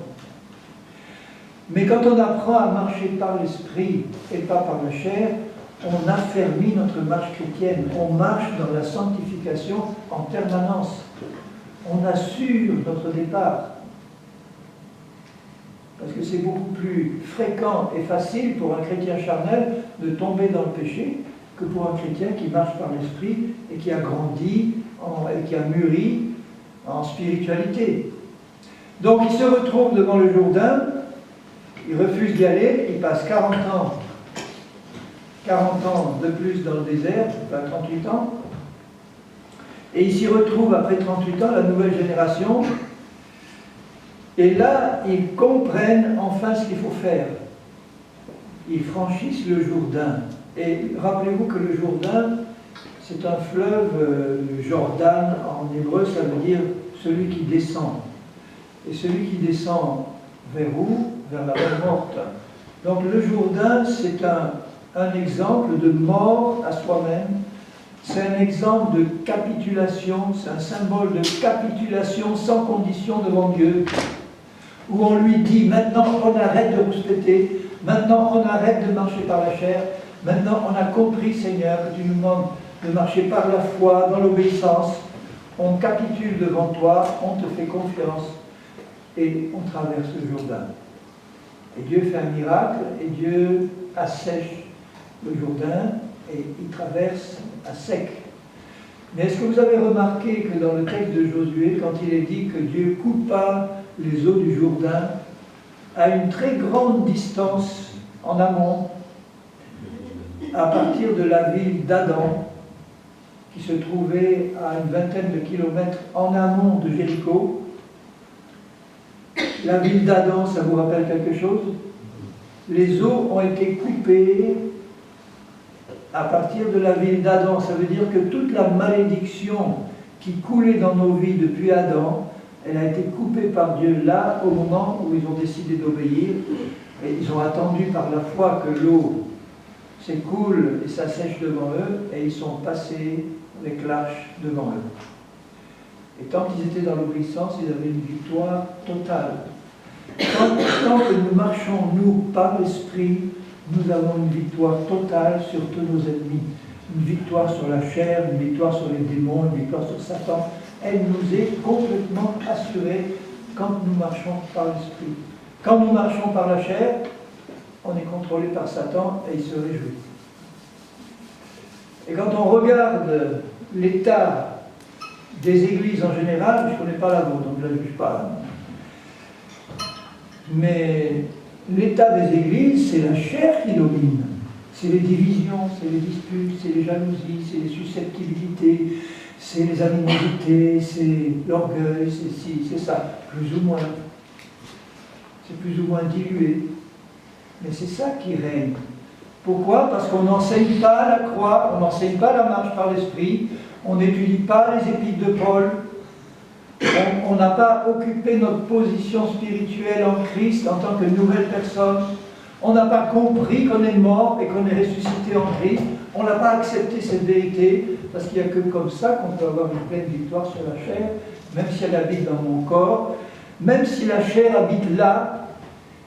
Mais quand on apprend à marcher par l'esprit et pas par la chair, on affermit notre marche chrétienne, on marche dans la sanctification en permanence. On assure notre départ. Parce que c'est beaucoup plus fréquent et facile pour un chrétien charnel de tomber dans le péché que pour un chrétien qui marche par l'esprit et qui a grandi et qui a mûri en spiritualité. Donc il se retrouve devant le Jourdain, il refuse d'y aller, il passe 40 ans de plus dans le désert, enfin 38 ans, et il s'y retrouve après 38 ans, la nouvelle génération, et là, ils comprennent enfin ce qu'il faut faire. Ils franchissent le Jourdain. Et rappelez-vous que le Jourdain, c'est un fleuve, le Jordan en hébreu, ça veut dire celui qui descend. Et celui qui descend vers où? Vers la mer morte. Donc le Jourdain, c'est un exemple de mort à soi-même. C'est un exemple de capitulation, c'est un symbole de capitulation sans condition devant Dieu. Où on lui dit, maintenant on arrête de rouspéter, maintenant on arrête de marcher par la chair, maintenant on a compris, Seigneur, que tu nous demandes de marcher par la foi, dans l'obéissance, on capitule devant toi, on te fait confiance, et on traverse le Jourdain. Et Dieu fait un miracle, et Dieu assèche le Jourdain, et il traverse à sec. Mais est-ce que vous avez remarqué que dans le texte de Josué, quand il est dit que Dieu coupa les eaux du Jourdain à une très grande distance en amont, à partir de la ville d'Adam, qui se trouvait à une vingtaine de kilomètres en amont de Jéricho. La ville d'Adam, ça vous rappelle quelque chose? Les eaux ont été coupées à partir de la ville d'Adam. Ça veut dire que toute la malédiction qui coulait dans nos vies depuis Adam, elle a été coupée par Dieu là, au moment où ils ont décidé d'obéir. Et ils ont attendu par la foi que l'eau s'écoule et s'assèche devant eux, et ils sont passés avec l'arche devant eux. Et tant qu'ils étaient dans l'obéissance, ils avaient une victoire totale. Tant que nous marchons, nous, par l'Esprit, nous avons une victoire totale sur tous nos ennemis. Une victoire sur la chair, une victoire sur les démons, une victoire sur Satan. Elle nous est complètement assurée quand nous marchons par l'Esprit. Quand nous marchons par la chair, on est contrôlé par Satan et il se réjouit. Et quand on regarde l'état des églises en général, je ne connais pas la vôtre, donc je ne la juge pas. Mais l'état des églises, c'est la chair qui domine. C'est les divisions, c'est les disputes, c'est les jalousies, c'est les susceptibilités, c'est les animosités, c'est l'orgueil, c'est ci, c'est ça, plus ou moins. C'est plus ou moins dilué. Mais c'est ça qui règne. Pourquoi? Parce qu'on n'enseigne pas la croix, on n'enseigne pas la marche par l'esprit, on n'étudie pas les épîtres de Paul, on n'a pas occupé notre position spirituelle en Christ en tant que nouvelle personne, on n'a pas compris qu'on est mort et qu'on est ressuscité en Christ, on n'a pas accepté cette vérité, parce qu'il n'y a que comme ça qu'on peut avoir une pleine victoire sur la chair, même si elle habite dans mon corps, même si la chair habite là,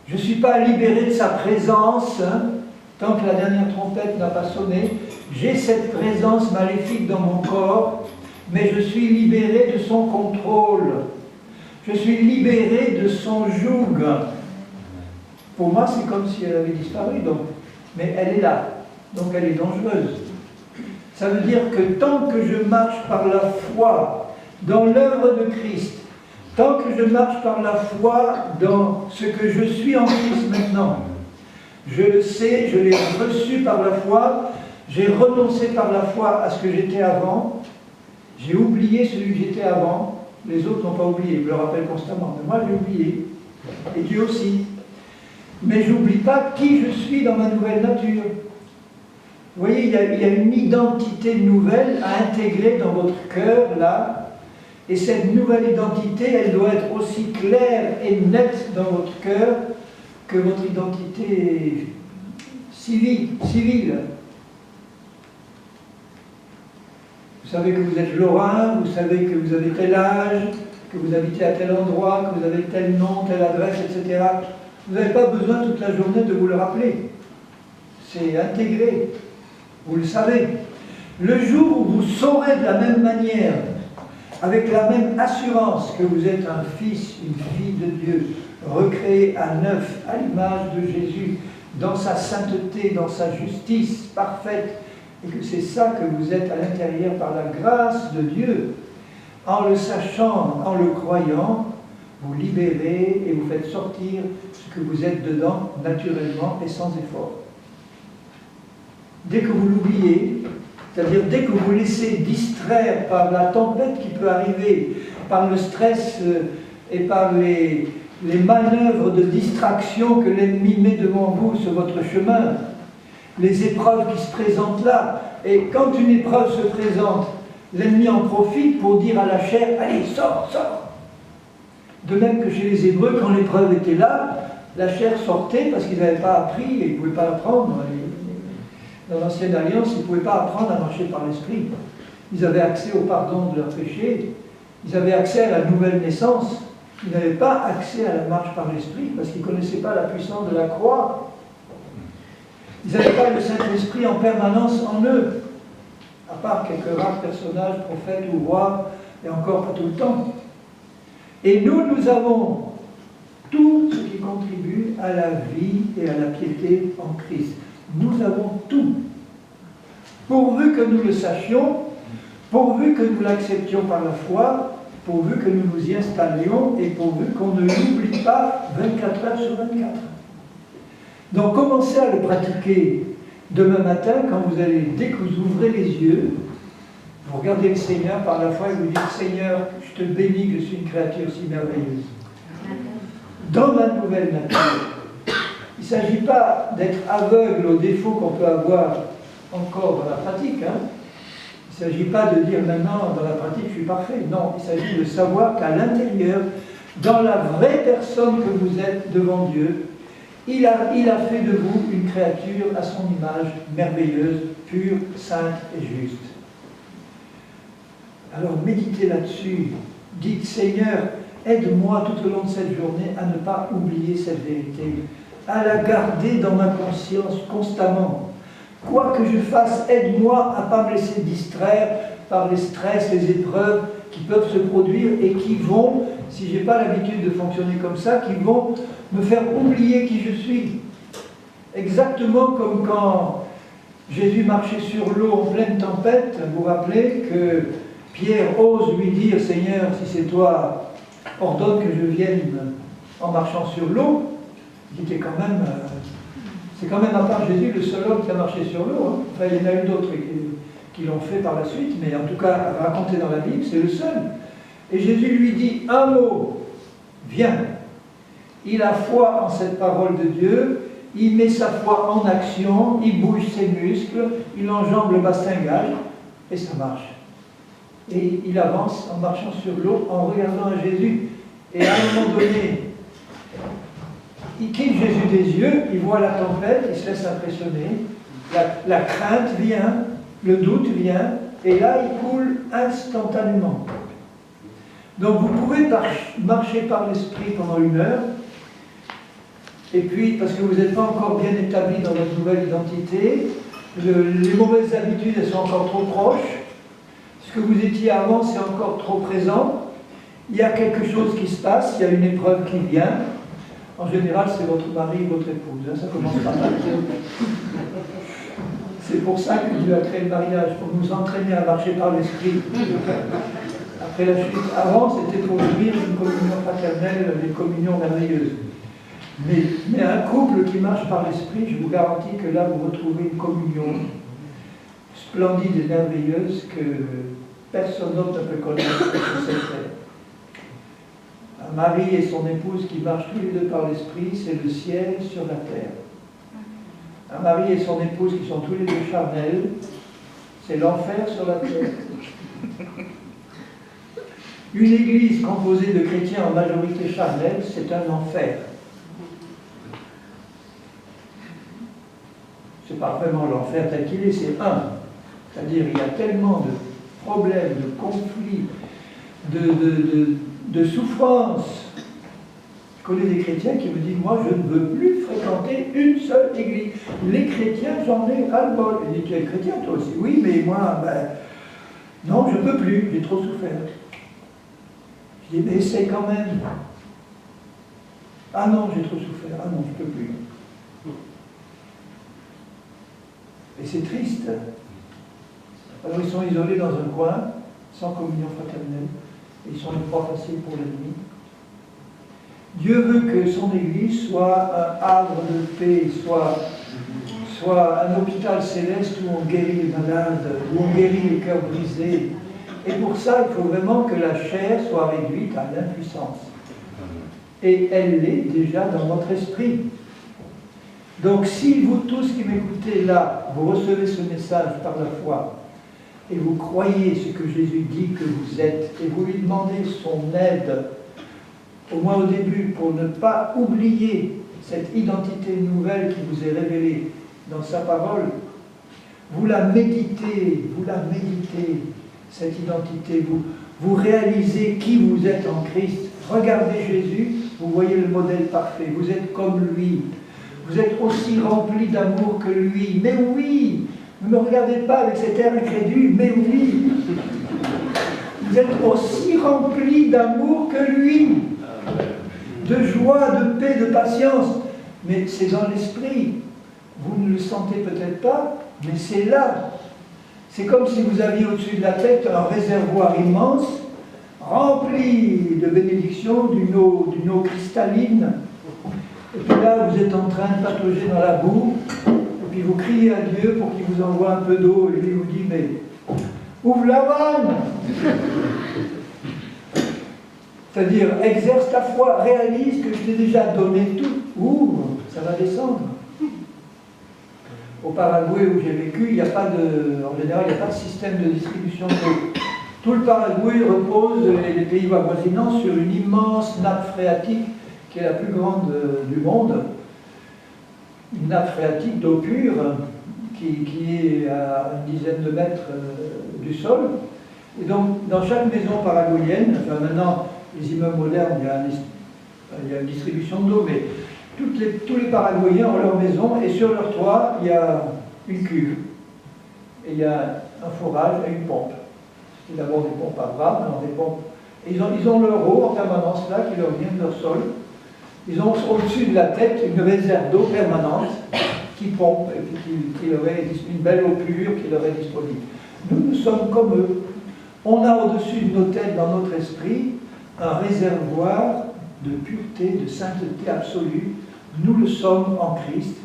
je ne suis pas libéré de sa présence, tant que la dernière trompette n'a pas sonné, j'ai cette présence maléfique dans mon corps, mais je suis libéré de son contrôle, je suis libéré de son joug. Pour moi, c'est comme si elle avait disparu, donc. Mais elle est là, donc elle est dangereuse. Ça veut dire que tant que je marche par la foi dans l'œuvre de Christ, tant que je marche par la foi dans ce que je suis en Christ maintenant, je le sais, je l'ai reçu par la foi, j'ai renoncé par la foi à ce que j'étais avant, j'ai oublié celui que j'étais avant, les autres n'ont pas oublié, je le rappelle constamment, mais moi j'ai oublié, et Dieu aussi. Mais je n'oublie pas qui je suis dans ma nouvelle nature. Vous voyez, il y a une identité nouvelle à intégrer dans votre cœur, là, et cette nouvelle identité, elle doit être aussi claire et nette dans votre cœur que votre identité civile. Vous savez que vous êtes lorrain, vous savez que vous avez tel âge, que vous habitez à tel endroit, que vous avez tel nom, telle adresse, etc. Vous n'avez pas besoin toute la journée de vous le rappeler. C'est intégré. Vous le savez. Le jour où vous saurez de la même manière, avec la même assurance que vous êtes un fils, une fille de Dieu, recréé à neuf, à l'image de Jésus, dans sa sainteté, dans sa justice parfaite, et que c'est ça que vous êtes à l'intérieur par la grâce de Dieu, en le sachant, en le croyant, vous libérez et vous faites sortir ce que vous êtes dedans, naturellement et sans effort. Dès que vous l'oubliez, c'est-à-dire dès que vous vous laissez distraire par la tempête qui peut arriver, par le stress et par les manœuvres de distraction que l'ennemi met devant vous sur votre chemin, les épreuves qui se présentent là, et quand une épreuve se présente, l'ennemi en profite pour dire à la chair, allez, sors, sors. De même que chez les Hébreux, quand l'épreuve était là, la chair sortait parce qu'ils n'avaient pas appris et ils ne pouvaient pas apprendre. Dans l'Ancienne Alliance, ils ne pouvaient pas apprendre à marcher par l'Esprit. Ils avaient accès au pardon de leurs péchés, ils avaient accès à la nouvelle naissance, ils n'avaient pas accès à la marche par l'Esprit parce qu'ils ne connaissaient pas la puissance de la croix. Ils n'avaient pas le Saint-Esprit en permanence en eux, à part quelques rares personnages, prophètes ou rois, et encore pas tout le temps. Et nous avons tout ce qui contribue à la vie et à la piété en Christ. Nous avons tout. Pourvu que nous le sachions, pourvu que nous l'acceptions par la foi, pourvu que nous nous y installions et pourvu qu'on ne l'oublie pas 24 heures sur 24. Donc commencez à le pratiquer demain matin quand vous allez, dès que vous ouvrez les yeux, vous regardez le Seigneur par la foi et vous dites « Seigneur, je te bénis que je suis une créature si merveilleuse. » Dans ma nouvelle nature. Il ne s'agit pas d'être aveugle aux défauts qu'on peut avoir encore dans la pratique. Il ne s'agit pas de dire maintenant dans la pratique je suis parfait. Non, il s'agit de savoir qu'à l'intérieur, dans la vraie personne que vous êtes devant Dieu, il a fait de vous une créature à son image, merveilleuse, pure, sainte et juste. Alors méditez là-dessus. Dites Seigneur, aide-moi tout au long de cette journée à ne pas oublier cette vérité, à la garder dans ma conscience constamment. Quoi que je fasse, aide-moi à ne pas me laisser distraire par les stress, les épreuves qui peuvent se produire et qui vont, si je n'ai pas l'habitude de fonctionner comme ça, qui vont me faire oublier qui je suis. Exactement comme quand Jésus marchait sur l'eau en pleine tempête, vous vous rappelez que Pierre ose lui dire « Seigneur, si c'est toi, ordonne que je vienne en marchant sur l'eau ». Il était quand même... c'est quand même à part Jésus le seul homme qui a marché sur l'eau. Enfin, il y en a eu d'autres qui l'ont fait par la suite, mais en tout cas, raconté dans la Bible, c'est le seul. Et Jésus lui dit un mot, viens. Il a foi en cette parole de Dieu, il met sa foi en action, il bouge ses muscles, il enjambe le bastingage, et ça marche. Et il avance en marchant sur l'eau, en regardant à Jésus. Et à un moment donné, il quitte Jésus des yeux, il voit la tempête, il se laisse impressionner, la crainte vient, le doute vient, et là il coule instantanément. Donc vous pouvez marcher par l'esprit pendant 1 heure, et puis parce que vous n'êtes pas encore bien établi dans votre nouvelle identité, les mauvaises habitudes elles sont encore trop proches, ce que vous étiez avant c'est encore trop présent, il y a quelque chose qui se passe, il y a une épreuve qui vient. En général, c'est votre mari ou votre épouse. Ça commence par là. C'est pour ça que Dieu a créé le mariage, pour nous entraîner à marcher par l'esprit. Après la chute, avant, c'était pour vivre une communion fraternelle, une communion merveilleuse. Mais un couple qui marche par l'esprit, je vous garantis que là, vous retrouvez une communion splendide et merveilleuse que personne d'autre ne peut connaître que cette terre. Un mari et son épouse qui marchent tous les deux par l'esprit, c'est le ciel sur la terre. Un mari et son épouse qui sont tous les deux charnels, c'est l'enfer sur la terre. Une église composée de chrétiens en majorité charnelle, c'est un enfer. C'est pas vraiment l'enfer tel qu'il est, c'est un. C'est-à-dire il y a tellement de problèmes, de conflits, de souffrances. Je connais des chrétiens qui me disent, moi je ne veux plus fréquenter une seule église. Les chrétiens, j'en ai ras-le-bol. Et tu es chrétien toi aussi? Oui, mais moi, non, je ne peux plus, j'ai trop souffert. Je dis, mais essaye quand même. Ah non, j'ai trop souffert, ah non, je ne peux plus. Et c'est triste. Alors ils sont isolés dans un coin, sans communion fraternelle, et ils sont une proie facile pour l'ennemi. Dieu veut que son Église soit un havre de paix, soit un hôpital céleste où on guérit les malades, où on guérit les cœurs brisés. Et pour ça, il faut vraiment que la chair soit réduite à l'impuissance. Et elle l'est déjà dans votre esprit. Donc si vous tous qui m'écoutez là, vous recevez ce message par la foi, et vous croyez ce que Jésus dit que vous êtes, et vous lui demandez son aide, au moins au début, pour ne pas oublier cette identité nouvelle qui vous est révélée dans sa parole, vous la méditez, cette identité, vous réalisez qui vous êtes en Christ, regardez Jésus, vous voyez le modèle parfait, vous êtes comme lui, vous êtes aussi rempli d'amour que lui, mais oui, ne me regardez pas avec cet air incrédule, mais oui, vous êtes aussi rempli d'amour que lui, de joie, de paix, de patience, mais c'est dans l'esprit, vous ne le sentez peut-être pas, mais c'est là. C'est comme si vous aviez au-dessus de la tête un réservoir immense, rempli de bénédictions, d'une eau cristalline. Et puis là, vous êtes en train de patauger dans la boue, et puis vous criez à Dieu pour qu'il vous envoie un peu d'eau, et lui vous dit, mais ouvre la vanne! C'est-à-dire, exerce ta foi, réalise que je t'ai déjà donné tout, ouvre, ça va descendre. Au Paraguay où j'ai vécu, il n'y a pas en général, il n'y a pas de système de distribution d'eau. Tout le Paraguay repose, et les pays avoisinants, sur une immense nappe phréatique qui est la plus grande du monde. Une nappe phréatique d'eau pure qui est à une dizaine de mètres du sol. Et donc, dans chaque maison paraguayenne, enfin maintenant, les immeubles modernes, il y a une distribution d'eau, mais tous les Paraguayens ont leur maison et sur leur toit, il y a une cuve. Et il y a un forage et une pompe. C'est d'abord des pompes à bras, maintenant des pompes. Et ils ont leur eau en permanence là, qui leur vient de leur sol. Ils ont au-dessus de la tête une réserve d'eau permanente qui pompe et qui leur est une belle eau pure qui leur est disponible. Nous sommes comme eux. On a au-dessus de nos têtes, dans notre esprit, un réservoir de pureté, de sainteté absolue. Nous le sommes en Christ.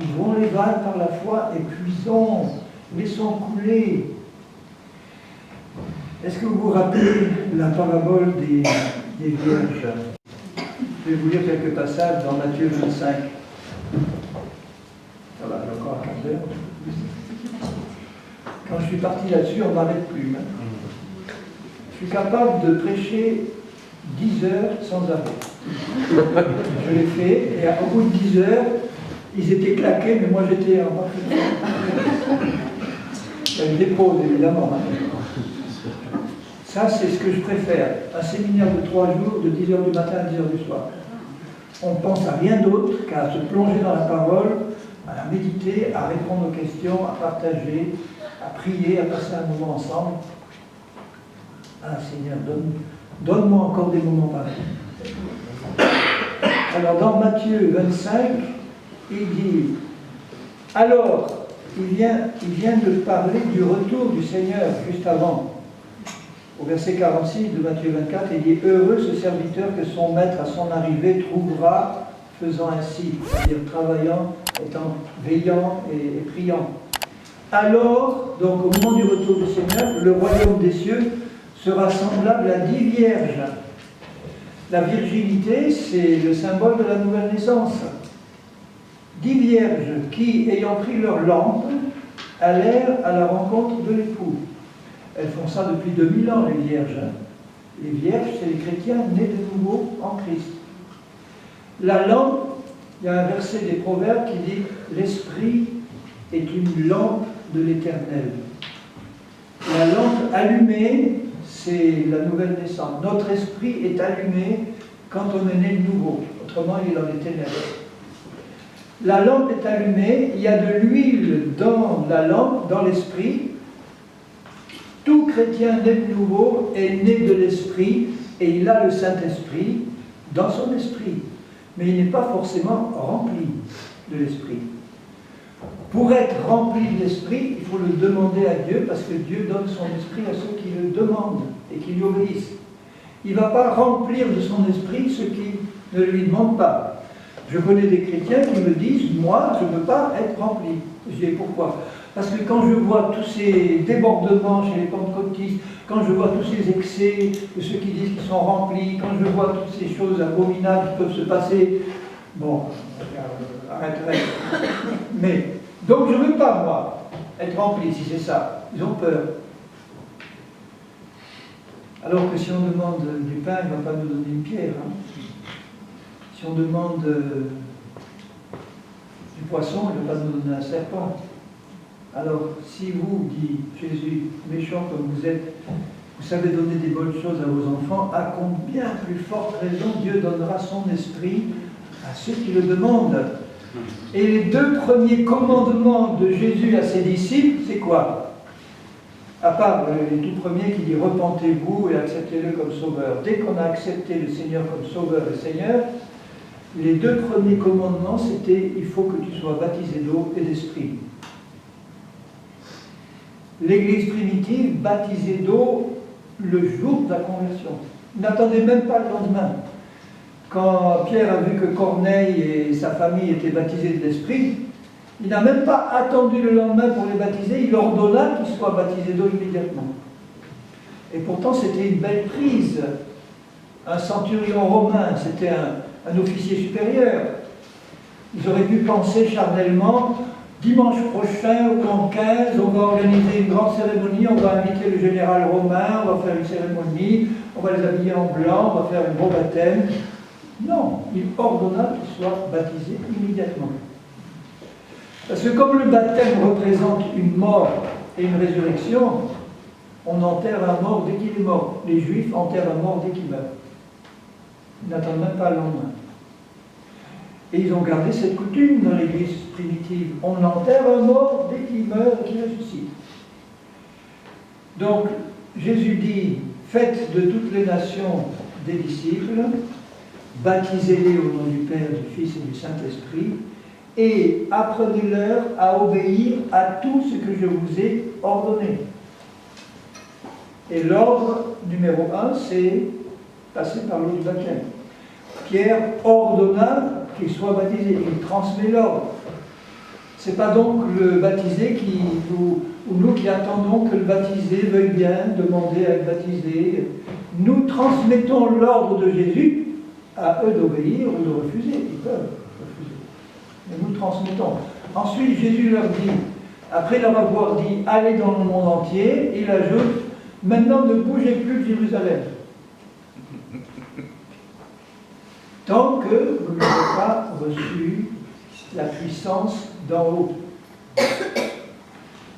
Ouvrons les vannes par la foi et puisons, laissons couler. Est-ce que vous vous rappelez la parabole des vierges? Je vais vous lire quelques passages dans Matthieu 25. Ça va, j'ai encore un quart d'heure. Quand je suis parti là-dessus, on ne m'arrête plus. Je suis capable de prêcher 10 heures sans arrêt. Je l'ai fait, et au bout de 10 heures, ils étaient claqués, mais moi j'étais en parfait. Il y a eu des pauses, évidemment. Ça, c'est ce que je préfère. Un séminaire de 3 jours, de 10 heures du matin à 10 heures du soir. On ne pense à rien d'autre qu'à se plonger dans la parole, à la méditer, à répondre aux questions, à partager, à prier, à passer un moment ensemble. Ah Seigneur, donne-moi encore des moments pareils. Alors dans Matthieu 25, il dit, alors, il vient de parler du retour du Seigneur juste avant. Au verset 46 de Matthieu 24, il dit « Heureux ce serviteur que son maître à son arrivée trouvera faisant ainsi, c'est-à-dire travaillant, étant veillant et priant. » Alors, donc au moment du retour du Seigneur, le royaume des cieux sera semblable à 10 vierges. La virginité, c'est le symbole de la nouvelle naissance. 10 vierges qui, ayant pris leur lampe, allèrent à la rencontre de l'époux. Elles font ça depuis 2000 ans, les vierges. Les vierges, c'est les chrétiens nés de nouveau en Christ. La lampe, il y a un verset des Proverbes qui dit « L'esprit est une lampe de l'Éternel. » La lampe allumée, c'est la nouvelle naissance. Notre esprit est allumé quand on est né de nouveau. Autrement, il est dans les ténèbres. La lampe est allumée, il y a de l'huile dans la lampe, dans l'esprit. Tout chrétien né de nouveau est né de l'esprit et il a le Saint-Esprit dans son esprit. Mais il n'est pas forcément rempli de l'esprit. Pour être rempli de l'esprit, il faut le demander à Dieu parce que Dieu donne son esprit à ceux qui le demandent et qui lui obéissent. Il ne va pas remplir de son esprit ceux qui ne lui demandent pas. Je connais des chrétiens qui me disent « Moi, je ne peux pas être rempli ». Je dis « Pourquoi ?» Parce que quand je vois tous ces débordements chez les pentecôtistes, quand je vois tous ces excès de ceux qui disent qu'ils sont remplis, quand je vois toutes ces choses abominables qui peuvent se passer, bon, arrête. Mais, donc je ne veux pas, moi, être rempli, si c'est ça. Ils ont peur. Alors que si on demande du pain, il ne va pas nous donner une pierre. Hein. Si on demande du poisson, il ne va pas nous donner un serpent. Alors, si vous, dit Jésus, méchant comme vous êtes, vous savez donner des bonnes choses à vos enfants, à combien plus forte raison Dieu donnera son esprit à ceux qui le demandent. Et les deux premiers commandements de Jésus à ses disciples, c'est quoi? À part les tout premiers qui dit repentez-vous et acceptez-le comme sauveur. Dès qu'on a accepté le Seigneur comme sauveur et Seigneur, les deux premiers commandements, c'était il faut que tu sois baptisé d'eau et d'esprit. L'Église primitive baptisait d'eau le jour de la conversion. N'attendez même pas le lendemain. Quand Pierre a vu que Corneille et sa famille étaient baptisés de l'Esprit, il n'a même pas attendu le lendemain pour les baptiser, il ordonna qu'ils soient baptisés d'eau immédiatement. Et pourtant, c'était une belle prise. Un centurion romain, c'était un officier supérieur. Ils auraient pu penser charnellement, dimanche prochain, au camp 15, on va organiser une grande cérémonie, on va inviter le général romain, on va faire une cérémonie, on va les habiller en blanc, on va faire un gros baptême. Non, il ordonna qu'ils soient baptisés immédiatement. Parce que comme le baptême représente une mort et une résurrection, on enterre un mort dès qu'il est mort. Les Juifs enterrent un mort dès qu'il meurt. Ils n'attendent même pas le lendemain. Et ils ont gardé cette coutume dans l'Église primitive. On enterre un mort dès qu'il meurt et qu'il ressuscite. Donc, Jésus dit, faites de toutes les nations des disciples, baptisez-les au nom du Père, du Fils et du Saint-Esprit, et apprenez-leur à obéir à tout ce que je vous ai ordonné. Et l'ordre numéro 1, c'est passer par l'eau du baptême. Pierre ordonna qu'il soit baptisé, il transmet l'ordre. Ce n'est pas donc le baptisé ou nous qui attendons que le baptisé veuille bien demander à être baptisé. Nous transmettons l'ordre de Jésus à eux d'obéir ou de refuser. Ils peuvent refuser. Mais nous le transmettons. Ensuite, Jésus leur dit, après leur avoir dit « Allez dans le monde entier », il ajoute « Maintenant, ne bougez plus de Jérusalem. » Tant que vous n'avez pas reçu la puissance d'en haut.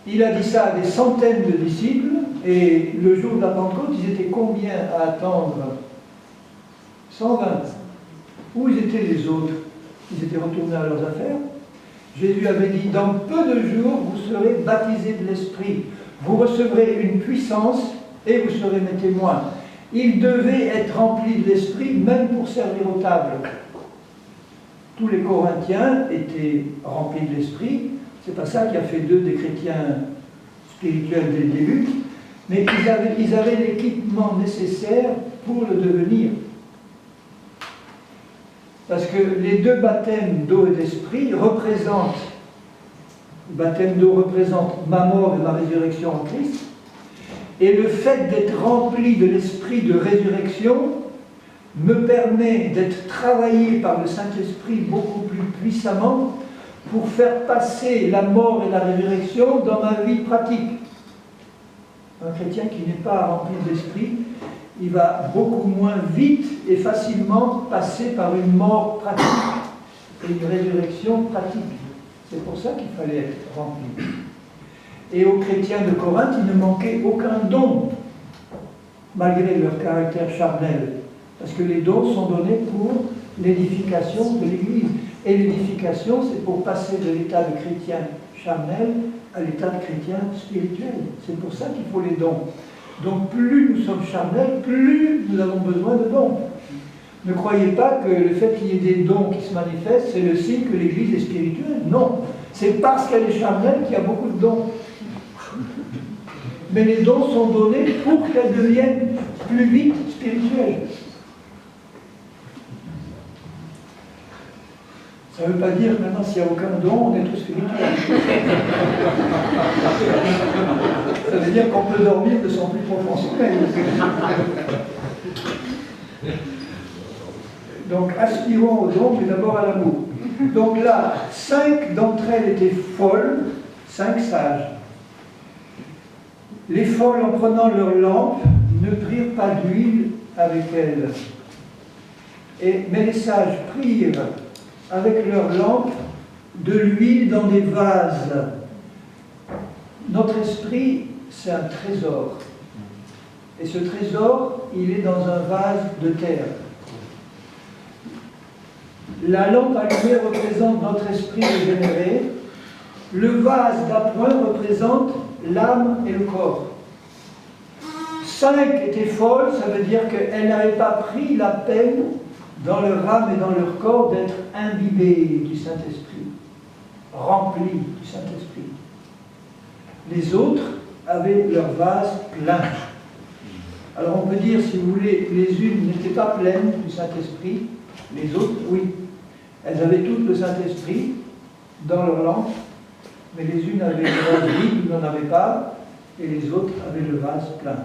Il a dit ça à des centaines de disciples, et le jour de la Pentecôte, ils étaient combien à attendre? 120. Où étaient les autres? Ils étaient retournés à leurs affaires. Jésus avait dit, dans peu de jours, vous serez baptisés de l'Esprit. Vous recevrez une puissance et vous serez mes témoins. Il devait être rempli de l'Esprit, même pour servir aux tables. Tous les Corinthiens étaient remplis de l'Esprit. C'est pas ça qui a fait d'eux des chrétiens spirituels dès le début, mais ils avaient l'équipement nécessaire pour le devenir. Parce que les deux baptêmes d'eau et d'esprit représentent, le baptême d'eau représente ma mort et ma résurrection en Christ, et le fait d'être rempli de l'esprit de résurrection me permet d'être travaillé par le Saint-Esprit beaucoup plus puissamment pour faire passer la mort et la résurrection dans ma vie pratique. Un chrétien qui n'est pas rempli d'esprit, il va beaucoup moins vite et facilement passer par une mort pratique et une résurrection pratique. C'est pour ça qu'il fallait être rempli. Et aux chrétiens de Corinthe, il ne manquait aucun don, malgré leur caractère charnel. Parce que les dons sont donnés pour l'édification de l'Église. Et l'édification, c'est pour passer de l'état de chrétien charnel à l'état de chrétien spirituel. C'est pour ça qu'il faut les dons. Donc plus nous sommes charnels, plus nous avons besoin de dons. Ne croyez pas que le fait qu'il y ait des dons qui se manifestent, c'est le signe que l'Église est spirituelle. Non, c'est parce qu'elle est charnelle qu'il y a beaucoup de dons. Mais les dons sont donnés pour qu'elle devienne plus vite spirituelle. Ça ne veut pas dire que maintenant, s'il n'y a aucun don, on est tous spirituels. Ça veut dire qu'on peut dormir de son plus profond sommeil. Donc, aspirons aux dons, mais d'abord à l'amour. Donc là, 5 d'entre elles étaient folles, 5 sages. Les folles, en prenant leur lampe, ne prirent pas d'huile avec elles. Mais les sages prirent avec leur lampe de l'huile dans des vases. Notre esprit, c'est un trésor. Et ce trésor, il est dans un vase de terre. La lampe allumée représente notre esprit régénéré. Le vase d'appoint représente l'âme et le corps. 5 étaient folles, ça veut dire qu'elles n'avaient pas pris la peine dans leur âme et dans leur corps d'être imbibées du Saint-Esprit, remplies du Saint-Esprit. Les autres avaient leur vase plein. Alors on peut dire, si vous voulez, les unes n'étaient pas pleines du Saint-Esprit, les autres, oui. Elles avaient toutes le Saint-Esprit dans leur lampe, mais les unes avaient le vase vide, n'en avaient pas, et les autres avaient le vase plein.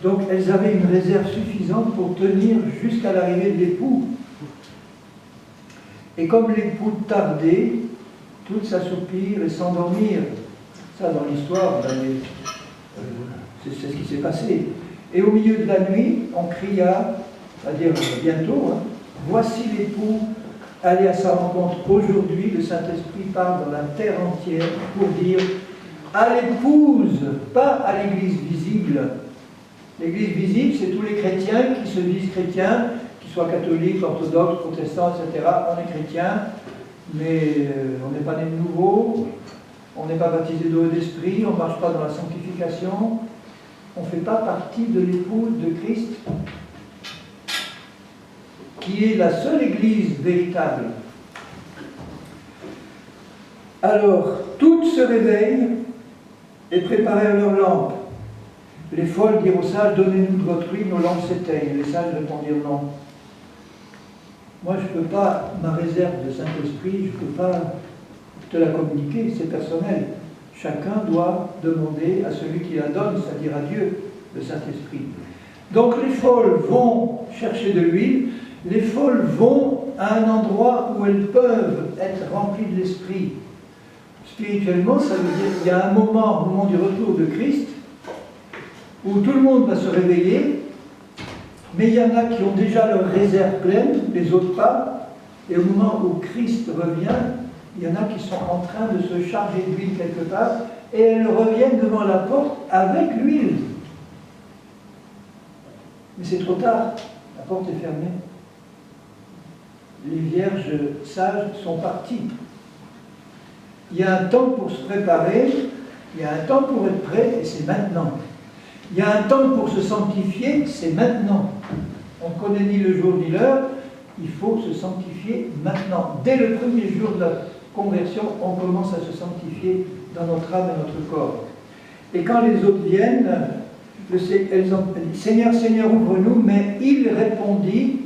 Donc elles avaient une réserve suffisante pour tenir jusqu'à l'arrivée de l'époux. Et comme l'époux tardait, toutes s'assoupirent et s'endormirent. Ça, dans l'histoire, c'est ce qui s'est passé. Et au milieu de la nuit, on cria, c'est-à-dire bientôt, voici l'époux, allez à sa rencontre. Aujourd'hui, le Saint-Esprit parle dans la terre entière pour dire à l'épouse, pas à l'Église visible. L'Église visible, c'est tous les chrétiens qui se disent chrétiens, qu'ils soient catholiques, orthodoxes, protestants, etc. On est chrétiens, mais on n'est pas né de nouveau, on n'est pas baptisé d'eau et d'esprit, on ne marche pas dans la sanctification, on ne fait pas partie de l'épouse de Christ, qui est la seule Église véritable. Alors, toutes se réveillent et préparèrent leurs lampes. Les folles dirent aux sages, donnez-nous de votre huile, nos lampes s'éteignent. Les sages répondirent non. Moi, je ne peux pas, ma réserve de Saint-Esprit, je ne peux pas te la communiquer, c'est personnel. Chacun doit demander à celui qui la donne, c'est-à-dire à Dieu, le Saint-Esprit. Donc les folles vont chercher de l'huile, les folles vont à un endroit où elles peuvent être remplies de l'Esprit. Spirituellement, ça veut dire qu'il y a un moment, au moment du retour de Christ, où tout le monde va se réveiller, mais il y en a qui ont déjà leur réserve pleine, les autres pas, et au moment où Christ revient, il y en a qui sont en train de se charger d'huile quelque part, et elles reviennent devant la porte avec l'huile. Mais c'est trop tard, la porte est fermée. Les vierges sages sont parties. Il y a un temps pour se préparer, il y a un temps pour être prêt, et c'est maintenant. Il y a un temps pour se sanctifier, c'est maintenant. On ne connaît ni le jour ni l'heure, il faut se sanctifier maintenant. Dès le premier jour de la conversion, on commence à se sanctifier dans notre âme et notre corps. Et quand les autres viennent, elles ont dit, Seigneur, Seigneur, ouvre-nous, mais il répondit,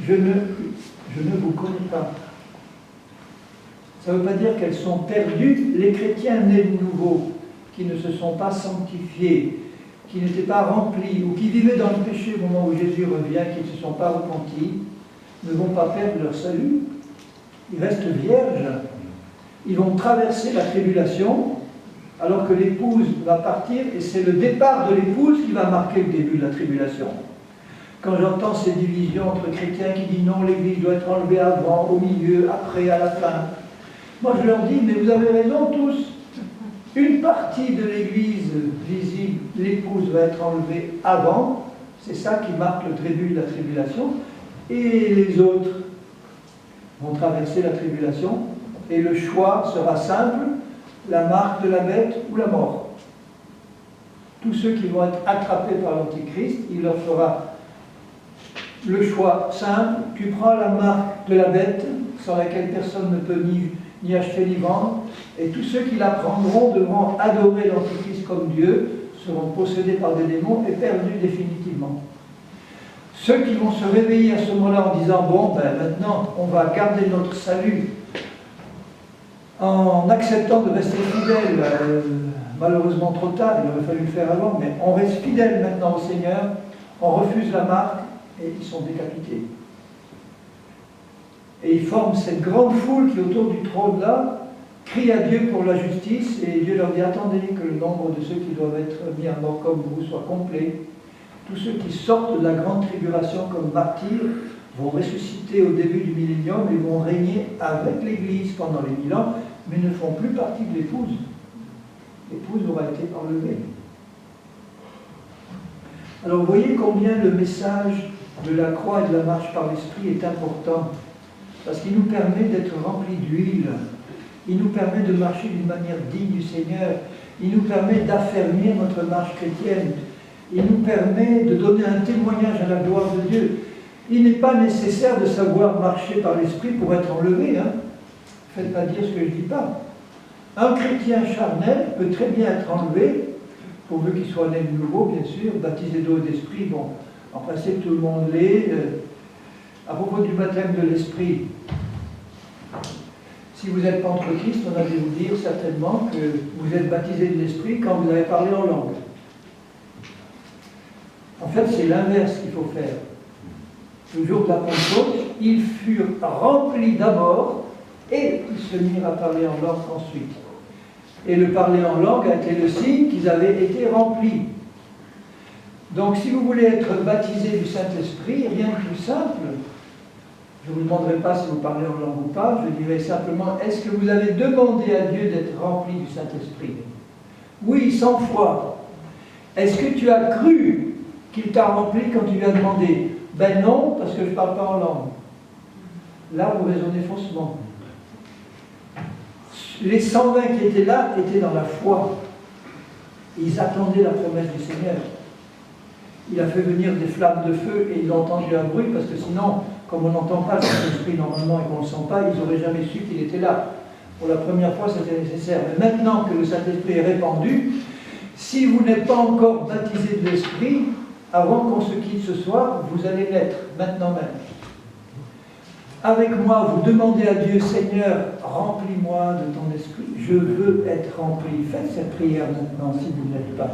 je ne vous connais pas. Ça ne veut pas dire qu'elles sont perdues. Les chrétiens nés de nouveau, qui ne se sont pas sanctifiés, qui n'étaient pas remplis, ou qui vivaient dans le péché au moment où Jésus revient, qui ne se sont pas repentis, ne vont pas perdre leur salut. Ils restent vierges. Ils vont traverser la tribulation, alors que l'épouse va partir, et c'est le départ de l'épouse qui va marquer le début de la tribulation. Quand j'entends ces divisions entre chrétiens qui disent non, l'Église doit être enlevée avant, au milieu, après, à la fin, moi je leur dis, mais vous avez raison tous. Une partie de l'Église visible, l'épouse va être enlevée avant, c'est ça qui marque le début de la tribulation, et les autres vont traverser la tribulation, et le choix sera simple, la marque de la bête ou la mort. Tous ceux qui vont être attrapés par l'Antichrist, il leur fera le choix simple, tu prends la marque de la bête, sans laquelle personne ne peut ni acheter ni vendre, et tous ceux qui la prendront devront adorer l'Antichrist comme Dieu, seront possédés par des démons et perdus définitivement. Ceux qui vont se réveiller à ce moment-là en disant « Bon, ben maintenant, on va garder notre salut en acceptant de rester fidèles, malheureusement trop tard, il aurait fallu le faire avant, mais on reste fidèle maintenant au Seigneur, on refuse la marque, et ils sont décapités. » Et ils forment cette grande foule qui, autour du trône là, crie à Dieu pour la justice, et Dieu leur dit « Attendez que le nombre de ceux qui doivent être mis à mort comme vous soit complet. » Tous ceux qui sortent de la grande tribulation comme martyrs vont ressusciter au début du millénium et vont régner avec l'Église pendant les 1000 ans, mais ne font plus partie de l'épouse. L'épouse aura été enlevée. Alors vous voyez combien le message de la croix et de la marche par l'Esprit est important, parce qu'il nous permet d'être remplis d'huile, il nous permet de marcher d'une manière digne du Seigneur, il nous permet d'affermir notre marche chrétienne, il nous permet de donner un témoignage à la gloire de Dieu. Il n'est pas nécessaire de savoir marcher par l'Esprit pour être enlevé. Hein. Faites pas dire ce que je ne dis pas. Un chrétien charnel peut très bien être enlevé, pourvu qu'il soit né de nouveau, bien sûr, baptisé d'eau et d'esprit. Bon, en principe, tout le monde l'est. À propos du baptême de l'Esprit, si vous êtes pentecôtiste, on a dû vous dire certainement que vous êtes baptisé de l'Esprit quand vous avez parlé en langue. En fait, c'est l'inverse qu'il faut faire. Le jour de la Pentecôte, ils furent remplis d'abord et ils se mirent à parler en langue ensuite. Et le parler en langue a été le signe qu'ils avaient été remplis. Donc, si vous voulez être baptisé du Saint-Esprit, rien de plus simple. Je ne vous demanderai pas si vous parlez en langue ou pas, je dirai simplement, est-ce que vous avez demandé à Dieu d'être rempli du Saint-Esprit? Oui, 100 fois. Est-ce que tu as cru qu'il t'a rempli quand tu lui as demandé? Ben non, parce que je ne parle pas en langue. Là, vous raisonnez faussement. Les 120 qui étaient là étaient dans la foi. Ils attendaient la promesse du Seigneur. Il a fait venir des flammes de feu et ils ont entendu un bruit, parce que sinon, comme on n'entend pas le Saint-Esprit normalement et qu'on ne le sent pas, ils n'auraient jamais su qu'il était là. Pour la première fois, c'était nécessaire. Mais maintenant que le Saint-Esprit est répandu, si vous n'êtes pas encore baptisé de l'Esprit, avant qu'on se quitte ce soir, vous allez l'être, maintenant même. Avec moi, vous demandez à Dieu, Seigneur, remplis-moi de ton esprit. Je veux être rempli. Faites cette prière maintenant si vous ne l'êtes pas.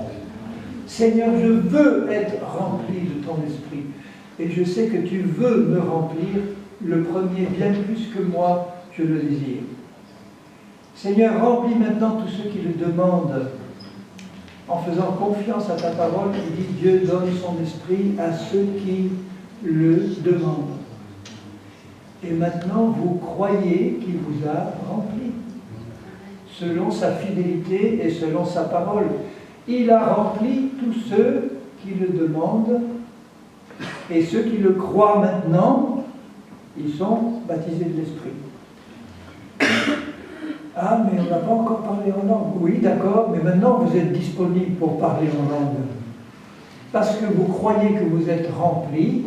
Seigneur, je veux être rempli de ton esprit. Et je sais que tu veux me remplir, le premier bien plus que moi, je le désire. Seigneur, remplis maintenant tous ceux qui le demandent. En faisant confiance à ta parole, il dit Dieu donne son esprit à ceux qui le demandent. Et maintenant, vous croyez qu'il vous a rempli, selon sa fidélité et selon sa parole. Il a rempli tous ceux qui le demandent, et ceux qui le croient maintenant, ils sont baptisés de l'Esprit. Ah, mais on n'a pas encore parlé en langue. Oui, d'accord, mais maintenant vous êtes disponible pour parler en langue. Parce que vous croyez que vous êtes rempli.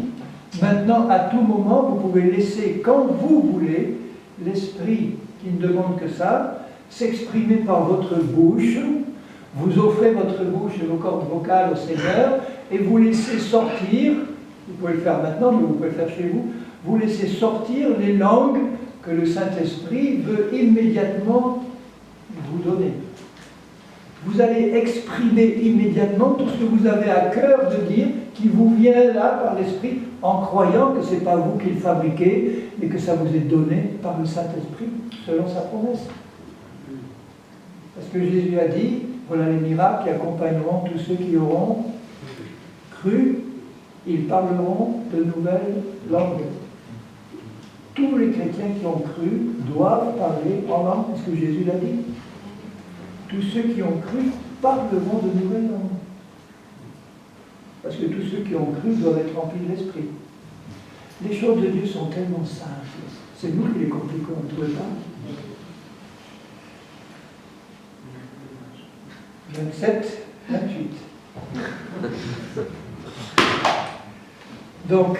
Maintenant, à tout moment, vous pouvez laisser, quand vous voulez, l'Esprit, qui ne demande que ça, s'exprimer par votre bouche. Vous offrez votre bouche et vos cordes vocales au Seigneur, et vous laissez sortir, vous pouvez le faire maintenant, mais vous pouvez le faire chez vous, vous laissez sortir les langues que le Saint-Esprit veut immédiatement vous donner. Vous allez exprimer immédiatement tout ce que vous avez à cœur de dire, qui vous vient là par l'Esprit, en croyant que ce n'est pas vous qui le fabriquez, mais que ça vous est donné par le Saint-Esprit, selon sa promesse. Parce que Jésus a dit, voilà les miracles qui accompagneront tous ceux qui auront cru, ils parleront de nouvelles langues. Tous les chrétiens qui ont cru doivent parler en langue, parce que Jésus l'a dit. tous ceux qui ont cru parleront de nouvelles langues. Parce que tous ceux qui ont cru doivent être remplis de l'Esprit. Les choses de Dieu sont tellement simples. C'est nous qui les compliquons, on ne trouve pas. 27, 28. Donc,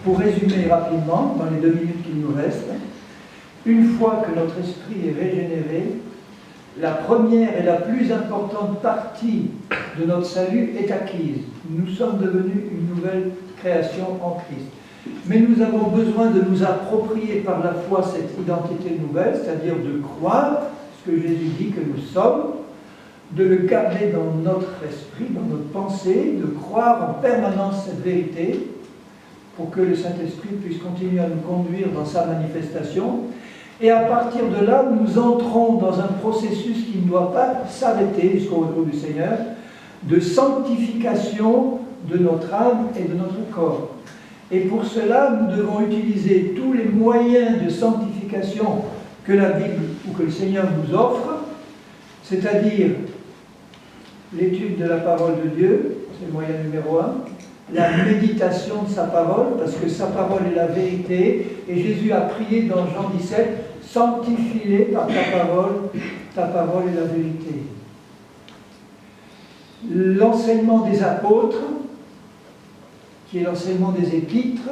pour résumer rapidement, dans les 2 minutes qui nous restent, une fois que notre esprit est régénéré, la première et la plus importante partie de notre salut est acquise. Nous sommes devenus une nouvelle création en Christ. Mais nous avons besoin de nous approprier par la foi cette identité nouvelle, c'est-à-dire de croire ce que Jésus dit que nous sommes, de le garder dans notre esprit, dans notre pensée, de croire en permanence cette vérité pour que le Saint-Esprit puisse continuer à nous conduire dans sa manifestation. Et à partir de là, nous entrons dans un processus qui ne doit pas s'arrêter jusqu'au retour du Seigneur, de sanctification de notre âme et de notre corps. Et pour cela, nous devons utiliser tous les moyens de sanctification que la Bible ou que le Seigneur nous offre, c'est-à-dire l'étude de la parole de Dieu, c'est le moyen numéro 1, la méditation de sa parole, parce que sa parole est la vérité, et Jésus a prié dans Jean 17, sanctifie-les par ta parole est la vérité. L'enseignement des apôtres, qui est l'enseignement des épîtres,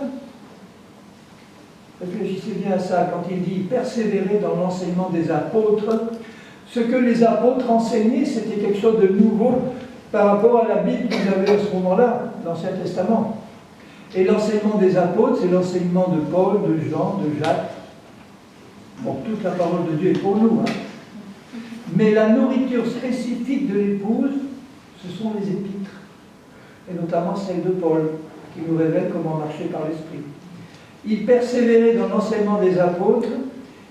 réfléchissez bien à ça, quand il dit persévérer dans l'enseignement des apôtres, ce que les apôtres enseignaient, c'était quelque chose de nouveau par rapport à la Bible qu'ils avaient à ce moment-là, l'Ancien Testament. Et l'enseignement des apôtres, c'est l'enseignement de Paul, de Jean, de Jacques. Bon, toute la parole de Dieu est pour nous. Mais la nourriture spécifique de l'épouse, ce sont les épîtres. Et notamment celle de Paul, qui nous révèle comment marcher par l'Esprit. Il persévérait dans l'enseignement des apôtres,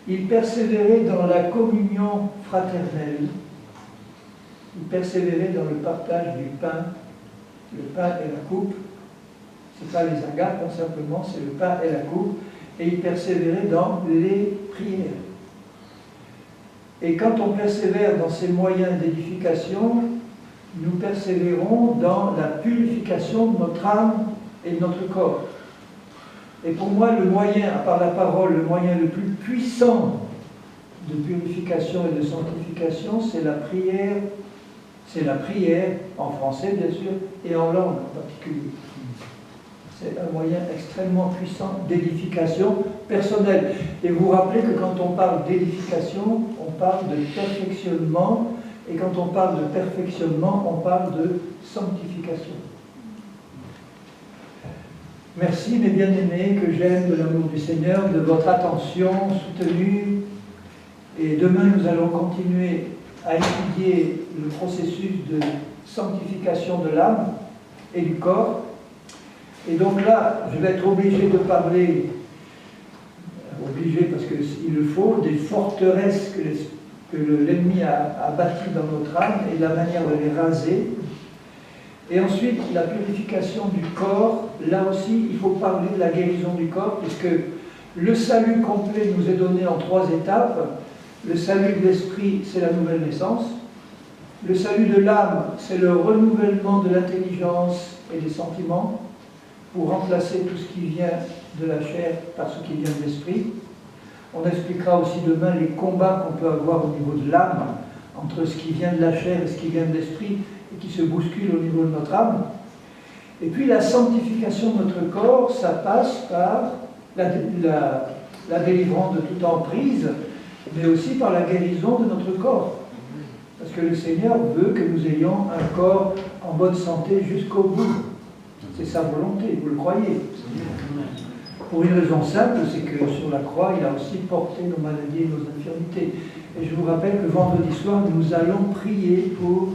il persévérait dans la communion fraternelle, il persévérait dans le partage du pain, le pain et la coupe. Ce n'est pas les agapes, non simplement, c'est le pain et la coupe. Et il persévérait dans les prières. Et quand on persévère dans ces moyens d'édification, nous persévérons dans la purification de notre âme et de notre corps. Et pour moi, le moyen, à part la parole, le moyen le plus puissant de purification et de sanctification, c'est la prière. C'est la prière, en français bien sûr, et en langue en particulier. C'est un moyen extrêmement puissant d'édification personnelle. Et vous vous rappelez que quand on parle d'édification, on parle de perfectionnement, et quand on parle de perfectionnement, on parle de sanctification. Merci mes bien-aimés, que j'aime de l'amour du Seigneur, de votre attention soutenue. Et demain, nous allons continuer à étudier le processus de sanctification de l'âme et du corps. Et donc là, je vais être obligé de parler, obligé parce qu'il le faut, des forteresses que l'ennemi a bâties dans notre âme et la manière de les raser. Et ensuite, la purification du corps. Là aussi, il faut parler de la guérison du corps, puisque le salut complet nous est donné en 3 étapes. Le salut de l'esprit, c'est la nouvelle naissance. Le salut de l'âme, c'est le renouvellement de l'intelligence et des sentiments, pour remplacer tout ce qui vient de la chair par ce qui vient de l'esprit. On expliquera aussi demain les combats qu'on peut avoir au niveau de l'âme, entre ce qui vient de la chair et ce qui vient de l'esprit, et qui se bouscule au niveau de notre âme. Et puis la sanctification de notre corps, ça passe par la délivrance de toute emprise, mais aussi par la guérison de notre corps. Parce que le Seigneur veut que nous ayons un corps en bonne santé jusqu'au bout. C'est sa volonté, vous le croyez. Pour une raison simple, c'est que sur la croix, il a aussi porté nos maladies et nos infirmités. Et je vous rappelle que vendredi soir, nous allons prier pour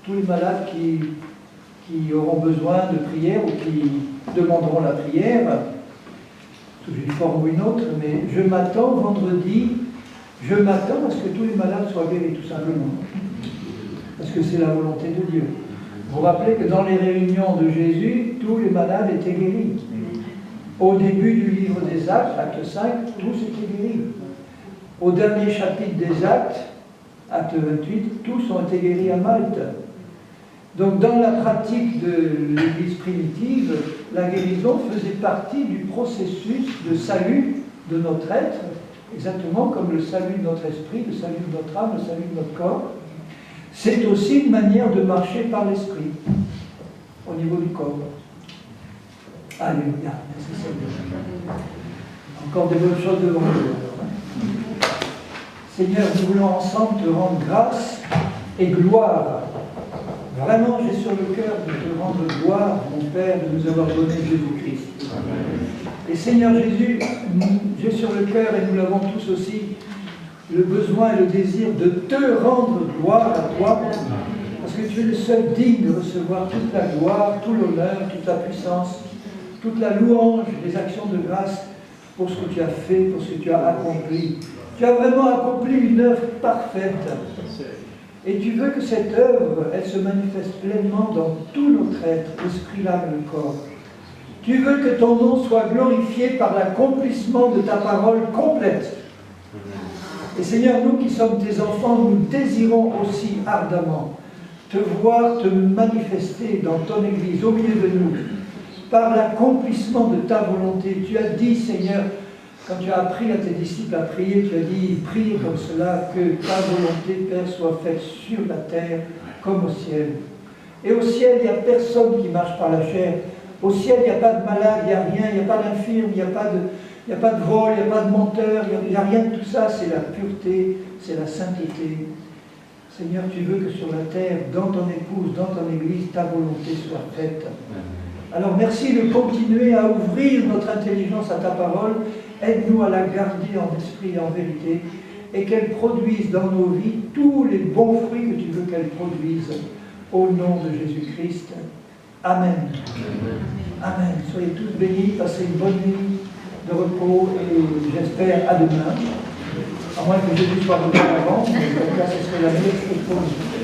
tous les malades qui auront besoin de prière ou qui demanderont la prière, sous une forme ou une autre, mais je m'attends vendredi, je m'attends à ce que tous les malades soient guéris, tout simplement. Parce que c'est la volonté de Dieu. Vous vous rappelez que dans les réunions de Jésus, tous les malades étaient guéris. Au début du livre des Actes, acte 5, tous étaient guéris. Au dernier chapitre des Actes, Acte 28, tous ont été guéris à Malte. Donc dans la pratique de l'Église primitive, la guérison faisait partie du processus de salut de notre être, exactement comme le salut de notre esprit, le salut de notre âme, le salut de notre corps. C'est aussi une manière de marcher par l'esprit, au niveau du corps. Alléluia, merci Seigneur. Encore des bonnes choses devant nous. Seigneur, nous voulons ensemble te rendre grâce et gloire. Vraiment, j'ai sur le cœur de te rendre gloire, mon Père, de nous avoir donné Jésus-Christ. Et Seigneur Jésus, j'ai sur le cœur, et nous l'avons tous aussi, le besoin et le désir de te rendre gloire à toi, parce que tu es le seul digne de recevoir toute la gloire, tout l'honneur, toute la puissance, toute la louange, les actions de grâce pour ce que tu as fait, pour ce que tu as accompli. Tu as vraiment accompli une œuvre parfaite. Et tu veux que cette œuvre, elle se manifeste pleinement dans tout notre être, l'esprit, l'âme et le corps. Tu veux que ton nom soit glorifié par l'accomplissement de ta parole complète. Et Seigneur, nous qui sommes tes enfants, nous désirons aussi ardemment te voir te manifester dans ton Église, au milieu de nous, par l'accomplissement de ta volonté. Tu as dit, Seigneur, quand tu as appris à tes disciples à prier, tu as dit, prie comme cela, que ta volonté, Père, soit faite sur la terre comme au ciel. Et au ciel, il n'y a personne qui marche par la chair. Au ciel, il n'y a pas de malade, il n'y a rien, il n'y a pas d'infirme, il n'y a pas de vol, il n'y a pas de menteur, il n'y a rien de tout ça. C'est la pureté, c'est la sainteté. Seigneur, tu veux que sur la terre, dans ton épouse, dans ton Église, ta volonté soit faite. Alors merci de continuer à ouvrir notre intelligence à ta parole. Aide-nous à la garder en esprit et en vérité, et qu'elle produise dans nos vies tous les bons fruits que tu veux qu'elle produise. Au nom de Jésus-Christ. Amen. Amen. Soyez tous bénis, passez une bonne nuit de repos, et j'espère à demain. À moins que Jésus soit revenu avant, mais en tout cas, ce serait la meilleure chose pour nous.